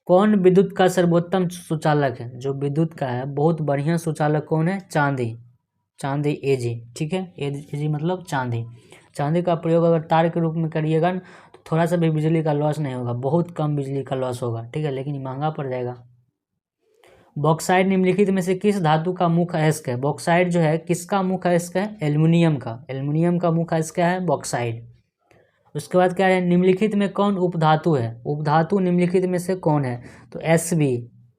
कौन विद्युत का सर्वोत्तम सुचालक है? जो विद्युत का है बहुत बढ़िया सुचालक कौन है? चांदी। चांदी Ag। ठीक है, Ag मतलब चांदी। चांदी का प्रयोग अगर तार के रूप में करिएगा ना तो थोड़ा सा भी बिजली का लॉस नहीं होगा, बहुत कम बिजली का लॉस होगा। ठीक है, लेकिन महंगा पड़ जाएगा। बॉक्साइड निम्नलिखित में से किस धातु का मुख्य अयस्क है? बॉक्साइड जो है किसका मुख्य अयस्क है? एल्युमिनियम का। एल्युमिनियम का मुख्य अयस्क क्या है? बॉक्साइड। उसके बाद क्या है? निम्नलिखित में कौन उपधातु है? उपधातु निम्नलिखित में से कौन है? तो Sb।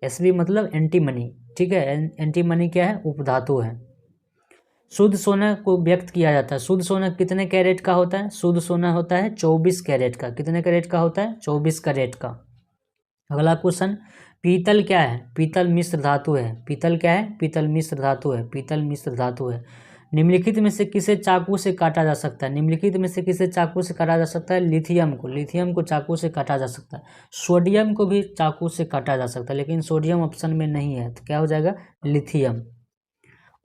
Sb मतलब एंटीमनी। ठीक है, एंटीमनी क्या है? उपधातु है। शुद्ध सोना को व्यक्त किया जाता है। शुद्ध सोना कितने कैरेट का होता है? शुद्ध सोना होता है 24 कैरेट का। कितने कैरेट का होता है? 24 कैरेट का। अगला क्वेश्चन, पीतल क्या है? पीतल मिश्र धातु है। पीतल क्या है? पीतल मिश्र धातु है। पीतल मिश्र धातु है। निम्नलिखित में से किसे चाकू से काटा जा सकता है? निम्नलिखित में से किसे चाकू से काटा जा सकता है? लिथियम को। लिथियम को चाकू से काटा जा सकता है। सोडियम को भी चाकू से काटा जा सकता है, लेकिन सोडियम ऑप्शन में नहीं है, तो क्या हो जाएगा? लिथियम।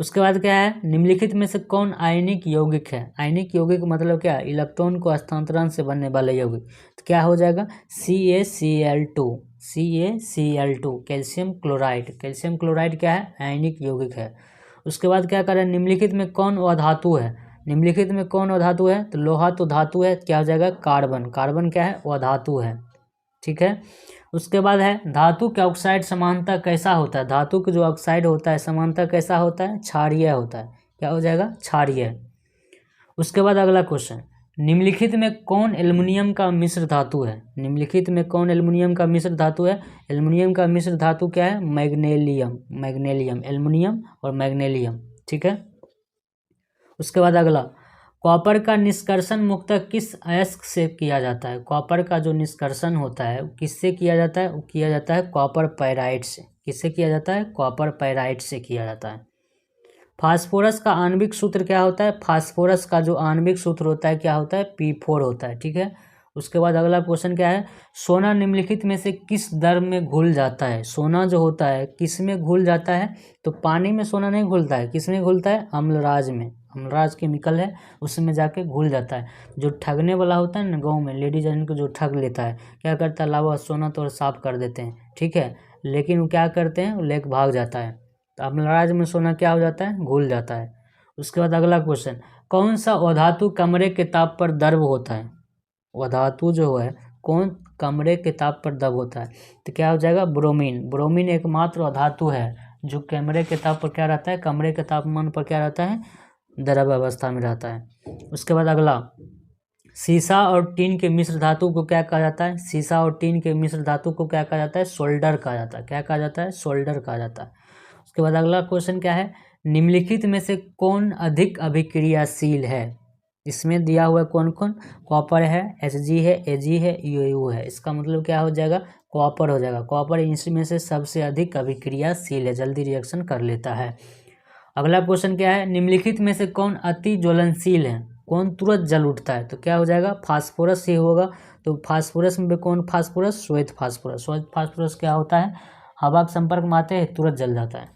उसके बाद क्या है? निम्नलिखित में से कौन आयनिक यौगिक है? आयनिक यौगिक मतलब क्या? इलेक्ट्रॉन को हस्तांतरण से बनने वाला यौगिक। तो क्या हो जाएगा? CaCl2। CaCl2 calcium chloride. Calcium chloride क्या है? आयनिक यौगिक है। उसके बाद क्या करें? निम्नलिखित में कौन अधातु है? निम्नलिखित में कौन अधातु है? तो लोहा तो धातु है, क्या हो जाएगा? कार्बन। कार्बन क्या है? अधातु है। ठीक है, उसके बाद है धातु के ऑक्साइड समानता कैसा होता है? धातु के जो ऑक्साइड होता है समानता कैसा होता है? क्षारीय होता है। क्या हो जाएगा? क्षारीय। उसके बाद अगला क्वेश्चन, निम्नलिखित में कौन एल्युमिनियम का मिश्र धातु है? निम्नलिखित में कौन एल्युमिनियम का मिश्र धातु है? एल्युमिनियम का मिश्र धातु क्या है? मैग्नीशियम। मैग्नीशियम, एल्युमिनियम और मैग्नीशियम। ठीक है, उसके बाद अगला, कॉपर का निष्कर्षण मुख्यतः किस अयस्क से किया जाता है? कॉपर का जो निष्कर्षण होता है वो किससे किया जाता है? वो किया जाता है कॉपर पाइराइट से। किससे किया जाता है? कॉपर पाइराइट से किया जाता है। फास्फोरस का आणविक सूत्र क्या होता है? फास्फोरस का जो आणविक सूत्र होता है क्या होता है? P4 होता है। ठीक है, उसके बाद अगला क्वेश्चन क्या है? सोना निम्नलिखित में से किस द्रव में घुल जाता है? सोना जो होता है किस में घुल जाता है? तो पानी में सोना नहीं घुलता है, किस में घुलता है? अम्लराज में। अम्लराज केमिकल है, उसमें जाके घुल जाता है। जो ठगने वाला होता है ना गाँव में, लेडीज को जो ठग लेता है, क्या करता है? लावा सोना तो साफ कर देते हैं, ठीक है, लेकिन वो क्या करते हैं? लेके भाग जाता है। तो अम्लराज में सोना क्या हो जाता है? घुल जाता है। उसके बाद अगला क्वेश्चन, कौन सा अधातु कमरे के ताप पर द्रव होता है? अधातु जो है कौन कमरे के ताप पर द्रव होता है? तो क्या हो जाएगा? ब्रोमीन। ब्रोमीन एकमात्र अधातु है जो कमरे के ताप पर क्या रहता है? कमरे के तापमान पर क्या रहता है? द्रव अवस्था में रहता है। उसके बाद अगला, सीसा और टीन के मिश्र धातु को क्या कहा जाता है? सीसा और टीन के मिश्र धातु को क्या कहा जाता है? सोल्डर कहा जाता है। क्या कहा जाता है? सोल्डर कहा जाता है। उसके बाद अगला क्वेश्चन क्या है? निम्नलिखित में से कौन अधिक अभिक्रियाशील है? इसमें दिया हुआ कौन कौन? कॉपर है, Hg है, Ag है, UU है। इसका मतलब क्या हो जाएगा? कॉपर हो जाएगा। कॉपर इसमें से सबसे अधिक अभिक्रियाशील है, जल्दी रिएक्शन कर लेता है। अगला क्वेश्चन क्या है? निम्नलिखित में से कौन अति ज्वलनशील है? कौन तुरंत जल उठता है? तो क्या हो जाएगा? फास्फोरस ही होगा। तो फास्फोरस में कौन फास्फोरस? श्वेत फास्फोरस। श्वेत फास्फोरस क्या होता है? हवा के संपर्क में आते हैं तुरंत जल जाता है।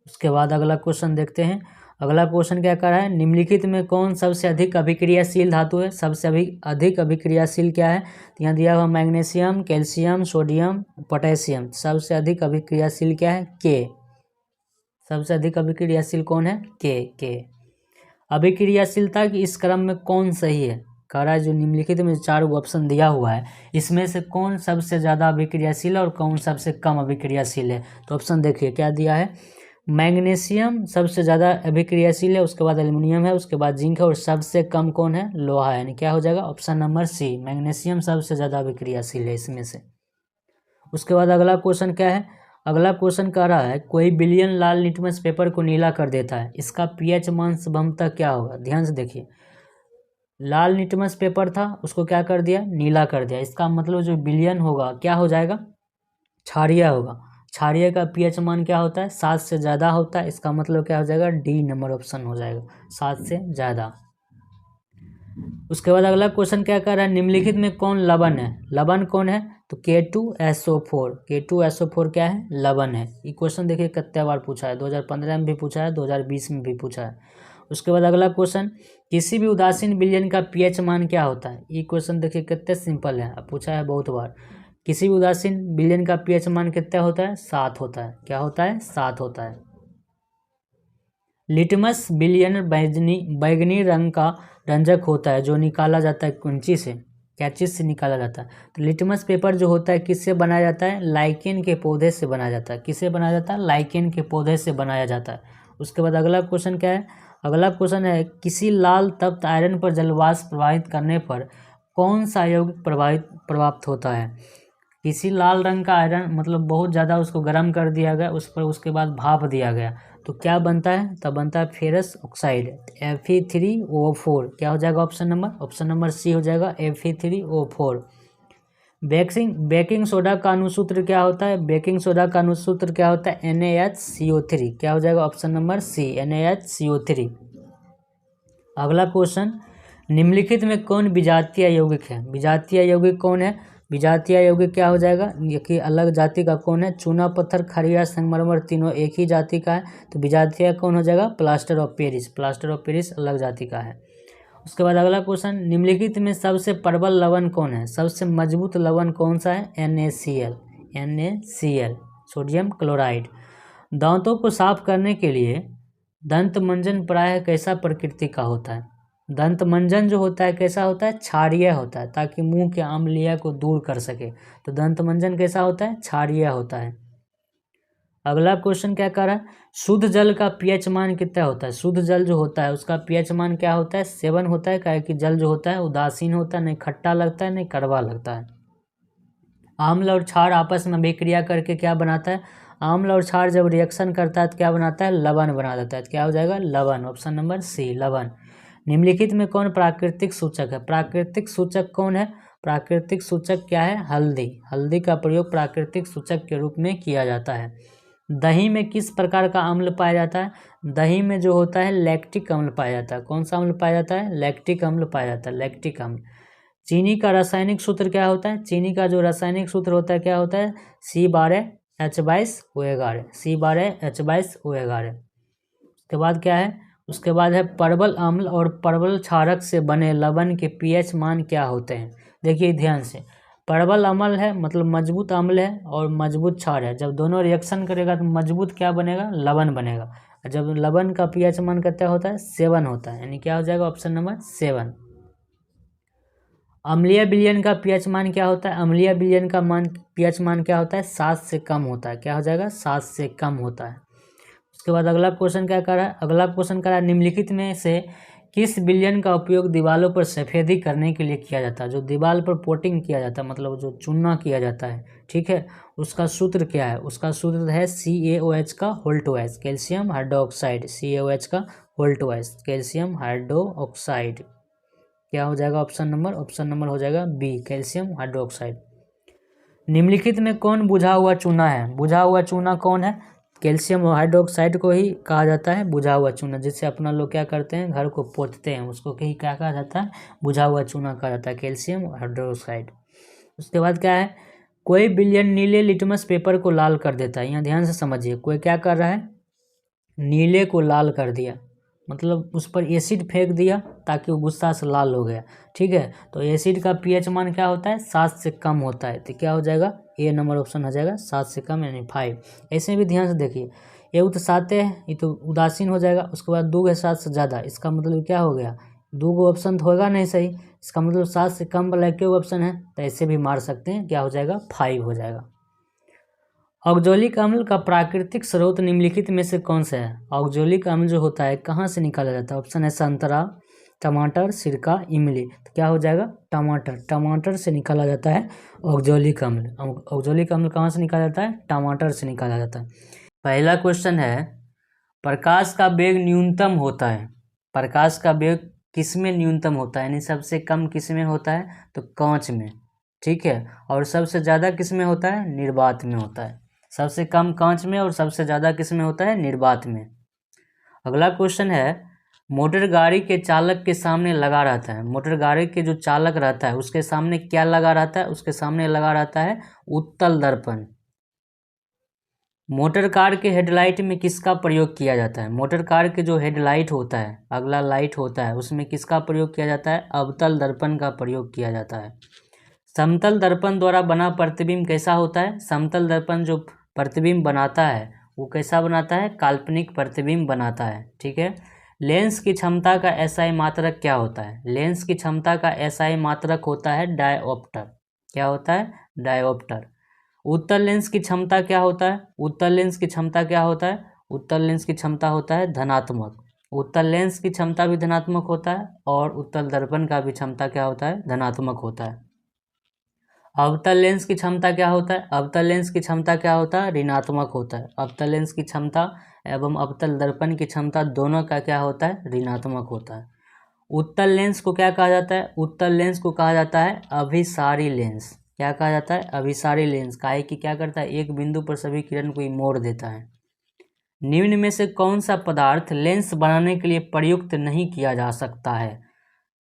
उसके बाद अगला क्वेश्चन देखते हैं। अगला क्वेश्चन क्या कर रहा है? निम्नलिखित में कौन सबसे अधिक अभिक्रियाशील धातु है? सबसे अधिक अभिक्रियाशील क्या है? तो यहाँ दिया हुआ मैग्नीशियम, कैल्शियम, सोडियम, पोटेशियम। सबसे अधिक अभिक्रियाशील क्या है? के। सबसे अधिक अभिक्रियाशील कौन है? के। अभिक्रियाशीलता की इस क्रम में कौन सही है? कह रहा है जो निम्नलिखित में 4 ऑप्शन दिया हुआ है, इसमें से कौन सबसे ज़्यादा अभिक्रियाशील है और कौन सबसे कम अभिक्रियाशील है? तो ऑप्शन देखिए क्या दिया है। मैग्नीशियम सबसे ज़्यादा अभिक्रियाशील है, उसके बाद एल्युमिनियम है, उसके बाद जिंक है, और सबसे कम कौन है? लोहा है। यानी क्या हो जाएगा? ऑप्शन नंबर सी, मैग्नीशियम सबसे ज़्यादा अभिक्रियाशील है इसमें से। उसके बाद अगला क्वेश्चन क्या है? अगला क्वेश्चन कह रहा है कोई बिलियन लाल लिटमस पेपर को नीला कर देता है, इसका पीएच मान संभवतः क्या होगा? ध्यान से देखिए, लाल लिटमस पेपर था उसको क्या कर दिया? नीला कर दिया। इसका मतलब जो बिलियन होगा क्या हो जाएगा? क्षारीय होगा। क्षारीय का पीएच मान क्या होता है? 7 से ज़्यादा होता है। इसका मतलब क्या हो जाएगा? डी नंबर ऑप्शन हो जाएगा, 7 से ज़्यादा। उसके बाद अगला क्वेश्चन क्या कर रहा है? निम्नलिखित में कौन लवण है? लवण कौन है? तो K2SO4। K2SO4 क्या है? लवण है। ये क्वेश्चन देखिए कितने बार पूछा है, 2015 में भी पूछा है, 2020 में भी पूछा है। उसके बाद अगला क्वेश्चन, किसी भी उदासीन विलयन का पीएच मान क्या होता है? ये क्वेश्चन देखिए कितने सिंपल है, पूछा है बहुत बार। किसी भी उदासीन विलयन का पीएच मान कितना होता है? 7 होता है। क्या होता है? 7 होता है। लिटमस विलयन बैगनी रंग का रंजक होता है जो निकाला जाता है कुंची से, क्या चीज़ से निकाला जाता है? तो लिटमस पेपर जो होता है किससे बनाया जाता है? लाइकेन के पौधे से बनाया जाता है। किससे बनाया जाता है? लाइकेन के पौधे से बनाया जाता है। उसके बाद अगला क्वेश्चन क्या है? अगला क्वेश्चन है किसी लाल तप्त आयरन पर जलवाष्प प्रवाहित करने पर कौन सा यौगिक प्रभावित होता है? किसी लाल रंग का आयरन मतलब बहुत ज़्यादा उसको गर्म कर दिया गया, उस पर उसके बाद भाप दिया गया, तो क्या बनता है? तब बनता है फेरस ऑक्साइड, Fe3O4। क्या हो जाएगा ऑप्शन नंबर सी हो जाएगा, Fe3O4। बेकिंग सोडा का अनुसूत्र क्या होता है? बेकिंग सोडा का अनुसूत्र क्या होता है? NaHCO3। क्या हो जाएगा? Option number C, NaHCO3। अगला क्वेश्चन, निम्नलिखित में कौन विजातीय यौगिक है? विजातीय यौगिक कौन है? विजातीय यौगिक क्या हो जाएगा? ये कि अलग जाति का कौन है? चूना पत्थर, खड़िया, संगमरमर तीनों एक ही जाति का है, तो विजातीय कौन हो जाएगा? Plaster of Paris. Plaster of Paris अलग जाति का है। उसके बाद अगला क्वेश्चन, निम्नलिखित में सबसे प्रबल लवण कौन है? सबसे मजबूत लवण कौन सा है? NaCl, sodium chloride. दांतों को साफ करने के लिए दंत मंजन प्रायः कैसा प्रकृति का होता है? दंत मंजन जो होता है कैसा होता है? क्षारीय होता है, ताकि मुंह के अम्लीय को दूर कर सके। तो दंत मंजन कैसा होता है? क्षारीय होता है। अगला क्वेश्चन क्या कर रहा है? शुद्ध जल का पीएच मान कितना होता है? शुद्ध जल जो होता है उसका पीएच मान क्या होता है? 7 होता है, क्या कि जल जो होता है उदासीन होता है, नहीं खट्टा लगता है नहीं कड़वा लगता है। आम्ल और क्षार आपस में अभिक्रिया करके क्या बनाता है? आम्ल और क्षार जब रिएक्शन करता है तो क्या बनाता है? लवण बना देता है। तो क्या हो जाएगा? लवण। ऑप्शन नंबर सी, लवण। निम्नलिखित में कौन प्राकृतिक सूचक है? प्राकृतिक सूचक कौन है? प्राकृतिक सूचक क्या है? हल्दी। हल्दी का प्रयोग प्राकृतिक सूचक के रूप में किया जाता है। दही में किस प्रकार का अम्ल पाया जाता है? दही में जो होता है लैक्टिक अम्ल पाया जाता है। कौन सा अम्ल पाया जाता है? लैक्टिक अम्ल पाया जाता है, लैक्टिक अम्ल। चीनी का रासायनिक सूत्र क्या होता है? चीनी का जो रासायनिक सूत्र होता है क्या होता है? C12H22O11, C12H22O11। उसके बाद क्या है? उसके बाद है परवल अम्ल और परवल क्षारक से बने लवण के पीएच मान क्या होते हैं? देखिए ध्यान से, परवल अम्ल है मतलब मजबूत अम्ल है और मजबूत क्षार है। जब दोनों रिएक्शन करेगा तो मजबूत क्या बनेगा? लवण बनेगा। और जब लवण का पीएच मान कितना होता है? 7 होता है, यानी क्या हो जाएगा? Option number 7। अम्लीय विलयन का पीएच मान क्या होता है? अम्लीय विलयन का पीएच मान क्या होता है? 7 से कम होता है। क्या हो जाएगा? 7 से कम होता है। उसके बाद अगला क्वेश्चन क्या कर रहा है? अगला क्वेश्चन कर रहा है निम्नलिखित में से किस विलयन का उपयोग दीवारों पर सफेदी करने के लिए किया जाता है? जो दीवार पर कोटिंग किया जाता है मतलब जो चूना किया जाता है, ठीक है, उसका सूत्र क्या है? उसका सूत्र है CaOH का whole two H, calcium hydroxide, CaOH का whole two H, calcium hydroxide. क्या हो जाएगा ऑप्शन नंबर? ऑप्शन नंबर हो जाएगा बी, कैल्शियम हाइड्रोक्साइड। निम्नलिखित में कौन बुझा हुआ चूना है? बुझा हुआ चूना कौन है? कैल्शियम हाइड्रोक्साइड को ही कहा जाता है बुझा हुआ चूना। जिससे अपना लोग क्या करते हैं? घर को पोतते हैं, उसको कहीं क्या कहा जाता है? बुझा हुआ चूना कहा जाता है, कैल्शियम हाइड्रोक्साइड। उसके बाद क्या है? कोई विलयन नीले लिटमस पेपर को लाल कर देता है। यहाँ ध्यान से समझिए, कोई क्या कर रहा है? नीले को लाल कर दिया, मतलब उस पर एसिड फेंक दिया ताकि वो गुस्सा से लाल हो गया, ठीक है। तो एसिड का पीएच मान क्या होता है? 7 से कम होता है। तो क्या हो जाएगा? ए नंबर ऑप्शन हो जाएगा, 7 से कम यानी 5। ऐसे भी ध्यान से देखिए, ये उत्साते है, ये तो उदासीन हो जाएगा। उसके बाद 2 है 7 से ज़्यादा, इसका मतलब क्या हो गया? 2 ऑप्शन तो होगा नहीं सही, इसका मतलब 7 से कम वाला एक ऑप्शन है, तो ऐसे भी मार सकते हैं। क्या हो जाएगा? 5 हो जाएगा। औद्योगिक अम्ल का प्राकृतिक स्रोत निम्नलिखित में से कौन सा है? औद्योगिक अम्ल जो होता है कहाँ से निकाला जाता है? ऑप्शन है संतरा, टमाटर, सिरका, इमली। तो क्या हो जाएगा? टमाटर, टमाटर से निकाला जाता है औद्योगिक अम्ल। औद्योगिक अम्ल कहाँ से निकाला जाता है? टमाटर से निकाला जाता है। पहला क्वेश्चन है, प्रकाश का वेग न्यूनतम होता है। प्रकाश का वेग किस में न्यूनतम होता है, यानी सबसे कम किस में होता है? तो कांच में, ठीक है। और सबसे ज़्यादा किस में होता है? निर्वात में होता है। सबसे कम कांच में और सबसे ज़्यादा किस में होता है? निर्वात में। अगला क्वेश्चन है, मोटर गाड़ी के चालक के सामने लगा रहता है। मोटर गाड़ी के जो चालक रहता है उसके सामने क्या लगा रहता है? उसके सामने लगा रहता है उत्तल दर्पण। मोटर कार के हेडलाइट में किसका प्रयोग किया जाता है? मोटर कार के जो हेडलाइट होता है, अगला लाइट होता है, उसमें किसका प्रयोग किया जाता है? अवतल दर्पण का प्रयोग किया जाता है। समतल दर्पण द्वारा बना प्रतिबिंब कैसा होता है? समतल दर्पण जो प्रतिबिंब बनाता है वो कैसा बनाता है? काल्पनिक प्रतिबिंब बनाता है, ठीक है। लेंस की क्षमता का एसआई मात्रक क्या होता है? लेंस की क्षमता का एसआई मात्रक होता है डायऑप्टर। क्या होता है? डायऑप्टर। उत्तल लेंस की क्षमता क्या होता है? उत्तल लेंस की क्षमता क्या होता है? उत्तल लेंस की क्षमता होता है धनात्मक। उत्तल लेंस की क्षमता भी धनात्मक होता है और उत्तल दर्पण का भी क्षमता क्या होता है? धनात्मक होता है। अवतल लेंस की क्षमता क्या होता है? अवतल लेंस की क्षमता क्या होता है? ऋणात्मक होता है। अवतल लेंस की क्षमता एवं अवतल दर्पण की क्षमता दोनों का क्या होता है? ऋणात्मक होता है। उत्तल लेंस को क्या कहा जाता है? उत्तल लेंस को कहा जाता है अभिसारी लेंस। क्या कहा जाता है? अभिसारी लेंस। काहे कि क्या करता है? एक बिंदु पर सभी किरण को मोड़ देता है। निम्न में से कौन सा पदार्थ लेंस बनाने के लिए प्रयुक्त नहीं किया जा सकता है?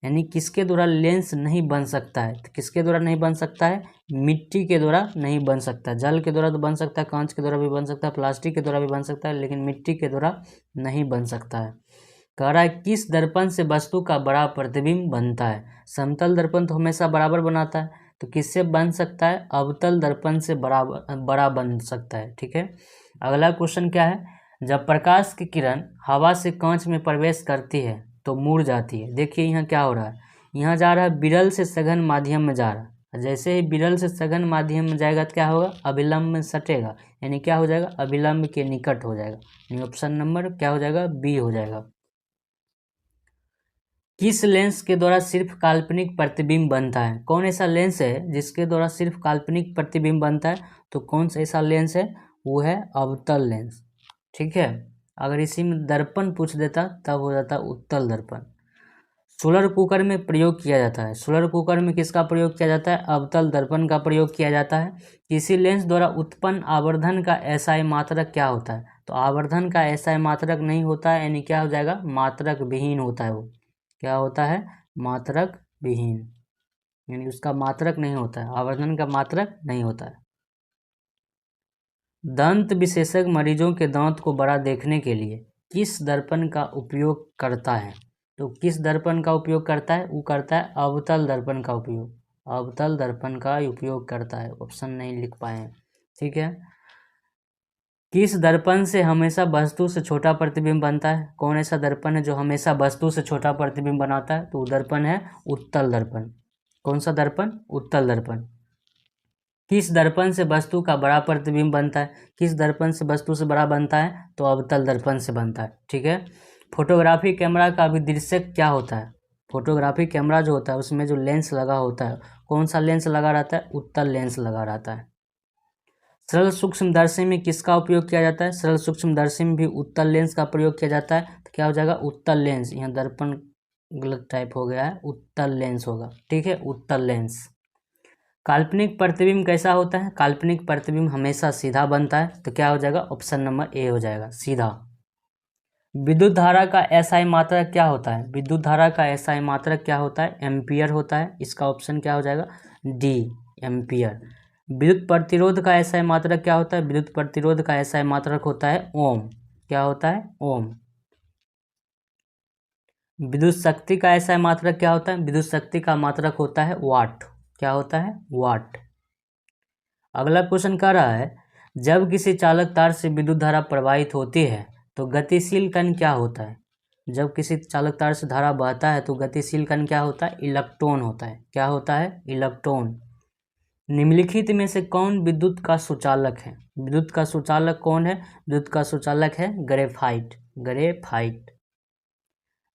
यानी किसके द्वारा लेंस नहीं बन सकता है? तो किसके द्वारा नहीं बन सकता है? मिट्टी के द्वारा नहीं बन सकता। जल के द्वारा तो बन सकता है, कांच के द्वारा भी बन सकता है, प्लास्टिक के द्वारा भी बन सकता है, लेकिन मिट्टी के द्वारा नहीं बन सकता है। कह रहा है किस दर्पण से वस्तु का बड़ा प्रतिबिंब बनता है? समतल दर्पण तो हमेशा बराबर बनाता है, तो किससे बन सकता है? अवतल दर्पण से बड़ा बन सकता है, ठीक है। अगला क्वेश्चन क्या है? जब प्रकाश की किरण हवा से कांच में प्रवेश करती है तो मुड़ जाती है। देखिए यहाँ क्या हो रहा है, यहाँ जा रहा है विरल से सघन माध्यम में जा रहा है। जैसे ही विरल से सघन माध्यम में जाएगा तो क्या होगा? अभिलंब में सटेगा, यानी क्या हो जाएगा? अभिलंब के निकट हो जाएगा। यानी ऑप्शन नंबर क्या हो जाएगा? बी हो जाएगा। किस लेंस के द्वारा सिर्फ काल्पनिक प्रतिबिंब बनता है? कौन ऐसा लेंस है जिसके द्वारा सिर्फ काल्पनिक प्रतिबिंब बनता है? तो कौन सा ऐसा लेंस है? वो है अवतल लेंस, ठीक है। अगर इसी में दर्पण पूछ देता तब हो जाता उत्तल दर्पण। सोलर कुकर में प्रयोग किया जाता है। सोलर कुकर में किसका प्रयोग किया जाता है? अवतल दर्पण का प्रयोग किया जाता है। किसी लेंस द्वारा उत्पन्न आवर्धन का एसआई मात्रक क्या होता है? तो आवर्धन का एसआई मात्रक नहीं होता है, यानी क्या हो जाएगा? मात्रक विहीन होता है। वो क्या होता है? मात्रक विहीन, यानी उसका मात्रक नहीं होता है, आवर्धन का मात्रक नहीं होता है। दंत विशेषज्ञ मरीजों के दांत को बड़ा देखने के लिए किस दर्पण का उपयोग करता है? तो किस दर्पण का उपयोग करता है? वो करता है अवतल दर्पण का उपयोग, अवतल दर्पण का उपयोग करता है। ऑप्शन नहीं लिख पाए हैं, ठीक है। किस दर्पण से हमेशा वस्तु से छोटा प्रतिबिंब बनता है? कौन ऐसा दर्पण है जो हमेशा वस्तु से छोटा प्रतिबिंब बनाता है? तो दर्पण है उत्तल दर्पण। कौन सा दर्पण? उत्तल दर्पण। किस दर्पण से वस्तु का बड़ा प्रतिबिंब बनता है? किस दर्पण से वस्तु से बड़ा बनता है? तो अवतल दर्पण से बनता है, ठीक है। फोटोग्राफी कैमरा का अभिदृश्यक क्या होता है? फोटोग्राफी कैमरा जो होता है उसमें जो लेंस लगा होता है, कौन सा लेंस लगा रहता है? उत्तल लेंस लगा रहता है। सरल सूक्ष्मदर्शी में किसका उपयोग किया जाता है? सरल सूक्ष्मदर्शी में भी उत्तल लेंस का प्रयोग किया जाता है। तो क्या हो जाएगा? उत्तल लेंस। यहाँ दर्पण गलत टाइप हो गया है, उत्तल लेंस होगा, ठीक है, उत्तल लेंस। काल्पनिक प्रतिबिंब कैसा होता है? काल्पनिक प्रतिबिंब हमेशा सीधा बनता है। तो क्या हो जाएगा? ऑप्शन नंबर ए हो जाएगा, सीधा। विद्युत धारा का एसआई मात्रक क्या होता है? विद्युत धारा का एसआई मात्रक क्या होता है? एम्पियर होता है। इसका ऑप्शन क्या हो जाएगा? D, ampere. विद्युत प्रतिरोध का एसआई मात्रक क्या होता है? विद्युत प्रतिरोध का एसआई मात्रक होता है ओम। क्या होता है? ओम। विद्युत शक्ति का एसआई मात्रक क्या होता है? विद्युत शक्ति का मात्रक होता है वाट। क्या होता है? वाट। अगला क्वेश्चन कह रहा है, जब किसी चालक तार से विद्युत धारा प्रवाहित होती है तो गतिशील कण क्या होता है? जब किसी चालक तार से धारा बहता है तो गतिशील कण क्या होता है? इलेक्ट्रॉन होता है। क्या होता है? इलेक्ट्रॉन। निम्नलिखित में से कौन विद्युत का सुचालक है? विद्युत का सुचालक कौन है? विद्युत का सुचालक है ग्रेफाइट। ग्रेफाइट।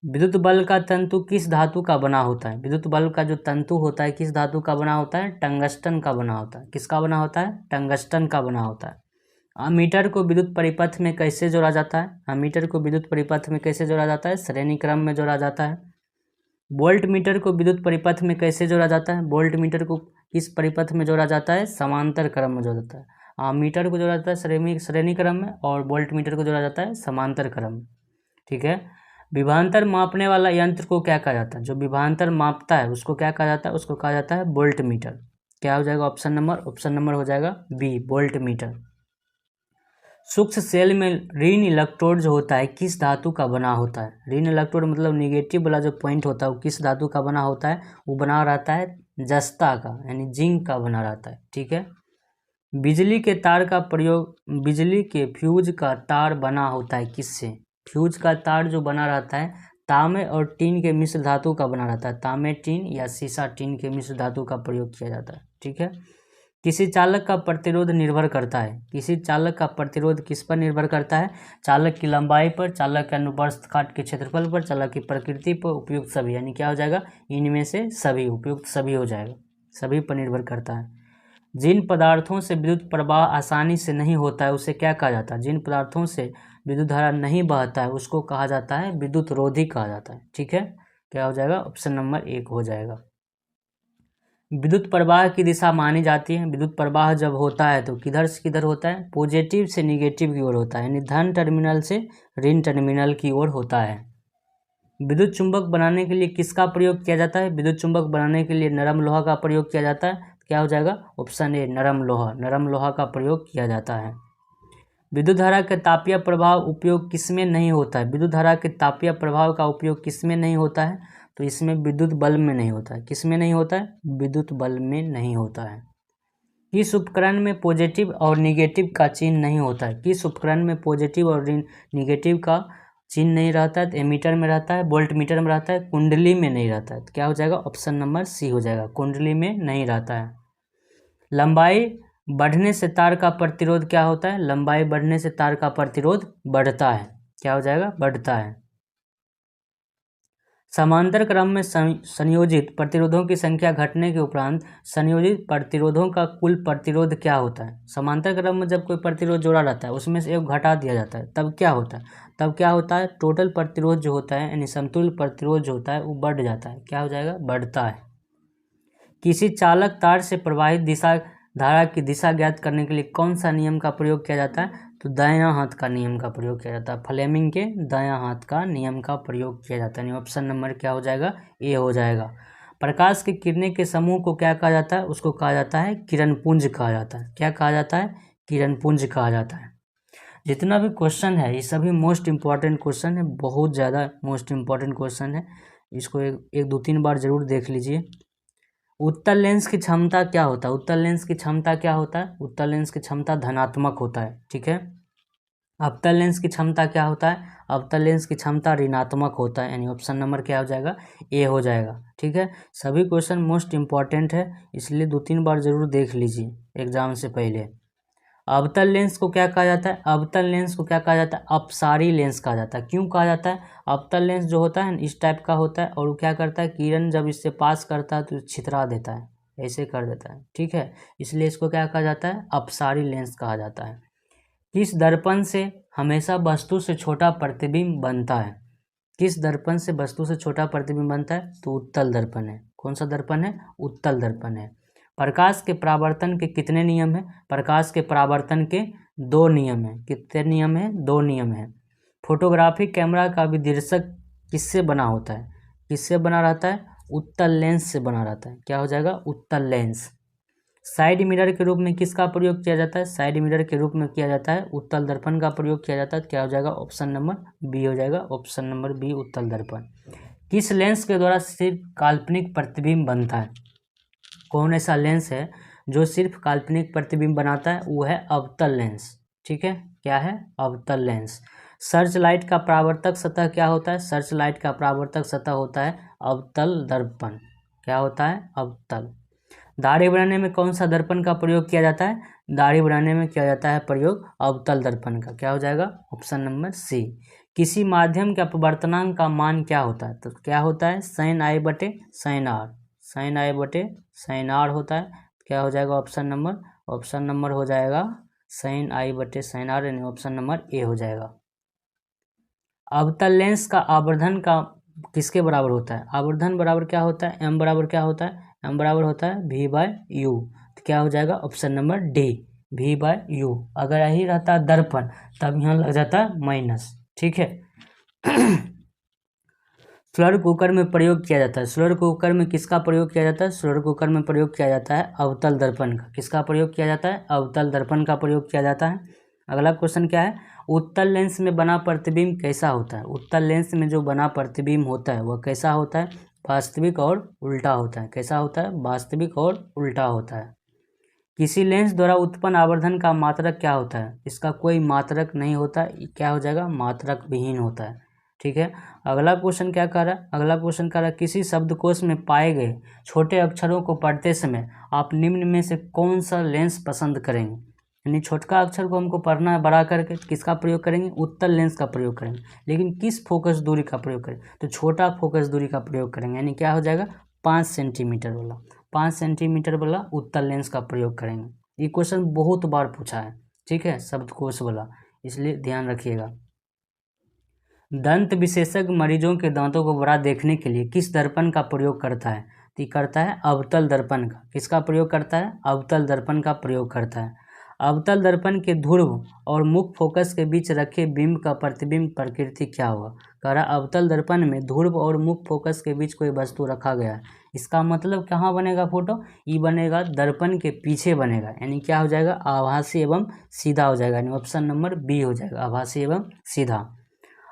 विद्युत बल्ब का तंतु किस धातु का बना होता है? विद्युत बल्ब का जो तंतु होता है किस धातु का बना होता है? टंगस्टन का बना होता है। किसका बना होता है? टंगस्टन का बना होता है। अमीटर को विद्युत परिपथ में कैसे जोड़ा जाता है? अमीटर को विद्युत परिपथ में कैसे जोड़ा जाता है? श्रेणी क्रम में जोड़ा जाता है। वोल्ट मीटर को विद्युत परिपथ में कैसे जोड़ा जाता है? वोल्ट मीटर को किस परिपथ में जोड़ा जाता है? समांतर क्रम में जोड़ा जाता है। मीटर को जोड़ा जाता है श्रेणी क्रम में, और वोल्ट मीटर को जोड़ा जाता है समांतर क्रम में, ठीक है। विभवांतर मापने वाला यंत्र को क्या कहा जाता है? जो विभवांतर मापता है उसको क्या कहा जाता है? उसको कहा जाता है वोल्ट मीटर। क्या हो जाएगा? ऑप्शन नंबर हो जाएगा बी, वोल्ट मीटर। सूक्ष्म सेल में ऋण इलेक्ट्रोड जो होता है किस धातु का बना होता है? ऋण इलेक्ट्रोड मतलब निगेटिव वाला जो पॉइंट होता है वो किस धातु का बना होता है? वो बना रहता है जस्ता का, यानी जिंक का बना रहता है, ठीक है। बिजली के तार का प्रयोग, बिजली के फ्यूज का तार बना होता है किससे? फ्यूज का तार जो बना रहता है तांबे और टीन के मिश्र धातु का बना रहता है। तांबे टीन या सीसा टीन के मिश्र धातु का प्रयोग किया जाता है, ठीक है। किसी चालक का प्रतिरोध निर्भर करता है, किसी चालक का प्रतिरोध किस पर निर्भर करता है? चालक की लंबाई पर, चालक के अनुप्रस्थ काट के क्षेत्रफल पर, चालक की प्रकृति पर, उपयुक्त सभी, यानी क्या हो जाएगा? इनमें से सभी, उपयुक्त सभी हो जाएगा, सभी पर निर्भर करता है। जिन पदार्थों से विद्युत प्रवाह आसानी से नहीं होता है उसे क्या कहा जाता है? जिन पदार्थों से विद्युत धारा नहीं बहता है उसको कहा जाता है विद्युत रोधी कहा जाता है, ठीक है। क्या हो जाएगा? ऑप्शन नंबर 1 हो जाएगा। विद्युत प्रवाह की दिशा मानी जाती है। विद्युत प्रवाह जब होता है तो किधर से किधर होता है? पॉजिटिव से निगेटिव की ओर होता है, यानी धन टर्मिनल से ऋण टर्मिनल की ओर होता है। विद्युत चुंबक बनाने के लिए किसका प्रयोग किया जाता है? विद्युत चुंबक बनाने के लिए नरम लोहा का प्रयोग किया जाता है। क्या हो जाएगा? ऑप्शन ए, नरम लोहा। नरम लोहा का प्रयोग किया जाता है। विद्युत धारा के तापीय प्रभाव उपयोग किसमें नहीं होता है? विद्युत धारा के तापीय प्रभाव का उपयोग किसमें नहीं होता है? तो इसमें विद्युत बल्ब में नहीं होता है। किसमें नहीं होता है? विद्युत बल्ब में नहीं होता है। किस उपकरण में पॉजिटिव और निगेटिव का चिन्ह नहीं होता है? किस उपकरण में पॉजिटिव और निगेटिव का चिन्ह नहीं रहता है? तो एमीटर में रहता है, वोल्ट मीटर में रहता है, कुंडली में नहीं रहता है। तो क्या हो जाएगा? ऑप्शन नंबर सी हो जाएगा, कुंडली में नहीं रहता है। लंबाई बढ़ने से तार का प्रतिरोध क्या होता है? लंबाई बढ़ने से तार का प्रतिरोध बढ़ता है। क्या हो जाएगा? बढ़ता है। समांतर क्रम में संयोजित प्रतिरोधों की संख्या घटने के उपरांत संयोजित प्रतिरोधों का कुल प्रतिरोध क्या होता है। समांतर क्रम में जब कोई प्रतिरोध जोड़ा रहता है उसमें से एक घटा दिया जाता है तब क्या होता है, टोटल प्रतिरोध जो होता है यानी समतुल्य प्रतिरोध जो होता है वो बढ़ जाता है। क्या हो जाएगा, बढ़ता है। किसी चालक तार से प्रवाहित धारा की दिशा ज्ञात करने के लिए कौन सा नियम का प्रयोग किया जाता है, तो दायां हाथ का नियम का प्रयोग किया जाता है। फ्लेमिंग के दायां हाथ का नियम का प्रयोग किया जाता है। ऑप्शन नंबर क्या हो जाएगा, ए हो जाएगा। प्रकाश की किरणें के समूह को क्या कहा जाता है, उसको कहा जाता है किरणपुंज कहा जाता है। क्या कहा जाता है, किरणपुंज कहा जाता है। जितना भी क्वेश्चन है ये सभी मोस्ट इम्पॉर्टेंट क्वेश्चन है, बहुत ज़्यादा मोस्ट इम्पॉर्टेंट क्वेश्चन है। इसको एक दो तीन बार जरूर देख लीजिए। उत्तल लेंस की क्षमता क्या होता है, उत्तल लेंस की क्षमता क्या होता है, उत्तल लेंस की क्षमता धनात्मक होता है। ठीक है। अवतल लेंस की क्षमता क्या होता है, अवतल लेंस की क्षमता ऋणात्मक होता है। यानी ऑप्शन नंबर क्या हो जाएगा, ए हो जाएगा। ठीक है। सभी क्वेश्चन मोस्ट इम्पॉर्टेंट है, इसलिए 2-3 बार जरूर देख लीजिए एग्जाम से पहले। अवतल लेंस को क्या कहा जाता है, अवतल लेंस को क्या कहा जाता है, अपसारी लेंस कहा जाता है। क्यों कहा जाता है, अवतल लेंस जो होता है इस टाइप का होता है और वो क्या करता है, किरण जब इससे पास करता है तो छितरा देता है, ऐसे कर देता है। ठीक है, इसलिए इसको क्या कहा जाता है, अपसारी लेंस कहा जाता है। किस दर्पण से हमेशा वस्तु से छोटा प्रतिबिंब बनता है, किस दर्पण से वस्तु से छोटा प्रतिबिंब बनता है, तो उत्तल दर्पण है। कौन सा दर्पण है, उत्तल दर्पण है। प्रकाश के परावर्तन के कितने नियम हैं, प्रकाश के परावर्तन के 2 नियम हैं। कितने नियम हैं, 2 नियम हैं। फोटोग्राफी कैमरा का विदिर्शक किससे बना होता है, किससे बना रहता है, उत्तल लेंस से बना रहता है। क्या हो जाएगा, उत्तल लेंस। साइड मिरर के रूप में किसका प्रयोग किया जाता है, साइड मिरर के रूप में किया जाता है उत्तल दर्पण का प्रयोग किया जाता है। क्या हो जाएगा, ऑप्शन नंबर बी हो जाएगा। ऑप्शन नंबर बी, उत्तल दर्पण। किस लेंस के द्वारा सिर्फ काल्पनिक प्रतिबिंब बनता है, कौन ऐसा लेंस है जो सिर्फ काल्पनिक प्रतिबिंब बनाता है, वो है अवतल लेंस। ठीक है, क्या है, अवतल लेंस। सर्च लाइट का परावर्तक सतह क्या होता है, सर्च लाइट का परावर्तक सतह होता है अवतल दर्पण। क्या होता है, अवतल। दाढ़ी बनाने में कौन सा दर्पण का प्रयोग किया जाता है, दाढ़ी बनाने में किया जाता है प्रयोग अवतल दर्पण का। क्या हो जाएगा, ऑप्शन नंबर सी। किसी माध्यम के अपवर्तनांक का मान क्या होता है, तो क्या होता है, sin i बटे sin r, sin i बटे sin r होता है। क्या हो जाएगा, ऑप्शन नंबर हो जाएगा sin i बटे sin r, यानी ऑप्शन नंबर ए हो जाएगा। अवतल लेंस का आवर्धन का किसके बराबर होता है, आवर्धन बराबर क्या होता है, m बराबर क्या होता है, m बराबर होता है v/u। तो क्या हो जाएगा, ऑप्शन नंबर डी, v/u। अगर यही रहता दर्पण तब यहाँ लग जाता माइनस। ठीक है। स्लर कुकर में प्रयोग किया जाता है, स्लर कुकर में किसका प्रयोग किया जाता है, स्लर कुकर में प्रयोग किया जाता है अवतल दर्पण का। किसका प्रयोग किया जाता है, अवतल दर्पण का प्रयोग किया जाता है। अगला क्वेश्चन क्या है, उत्तल लेंस में बना प्रतिबिंब कैसा होता है, उत्तल लेंस में जो बना प्रतिबिंब होता है वह कैसा होता है, वास्तविक और उल्टा होता है। कैसा होता है, वास्तविक और उल्टा होता है। किसी लेंस द्वारा उत्पन्न आवर्धन का मात्रक क्या होता है, इसका कोई मात्रक नहीं होता, क्या हो जाएगा, मात्रक विहीन होता है। ठीक है। अगला क्वेश्चन क्या कह रहा है, अगला क्वेश्चन कह रहा है किसी शब्दकोश में पाए गए छोटे अक्षरों को पढ़ते समय आप निम्न में से कौन सा लेंस पसंद करेंगे। यानी छोटका अक्षर को हमको पढ़ना है बड़ा करके, किसका प्रयोग करेंगे, उत्तल लेंस का प्रयोग करेंगे। लेकिन किस फोकस दूरी का प्रयोग करें, तो छोटा फोकस दूरी का प्रयोग करेंगे। यानी क्या हो जाएगा, 5 सेंटीमीटर वाला, 5 सेंटीमीटर वाला उत्तल लेंस का प्रयोग करेंगे। ये क्वेश्चन बहुत बार पूछा है। ठीक है, शब्दकोश वाला, इसलिए ध्यान रखिएगा। दंत विशेषज्ञ मरीजों के दांतों को बड़ा देखने के लिए किस दर्पण का प्रयोग करता है, तो करता है अवतल दर्पण का। किसका प्रयोग करता है, अवतल दर्पण का प्रयोग करता है। अवतल दर्पण के ध्रुव और मुख्य फोकस के बीच रखे बिंब का प्रतिबिंब प्रकृति क्या होगा। कह रहा अवतल दर्पण में ध्रुव और मुख्य फोकस के बीच कोई वस्तु रखा गया है, इसका मतलब कहाँ बनेगा फोटो, ये बनेगा दर्पण के पीछे बनेगा। यानी क्या हो जाएगा, आभासी एवं सीधा हो जाएगा। यानी ऑप्शन नंबर बी हो जाएगा, आभासी एवं सीधा।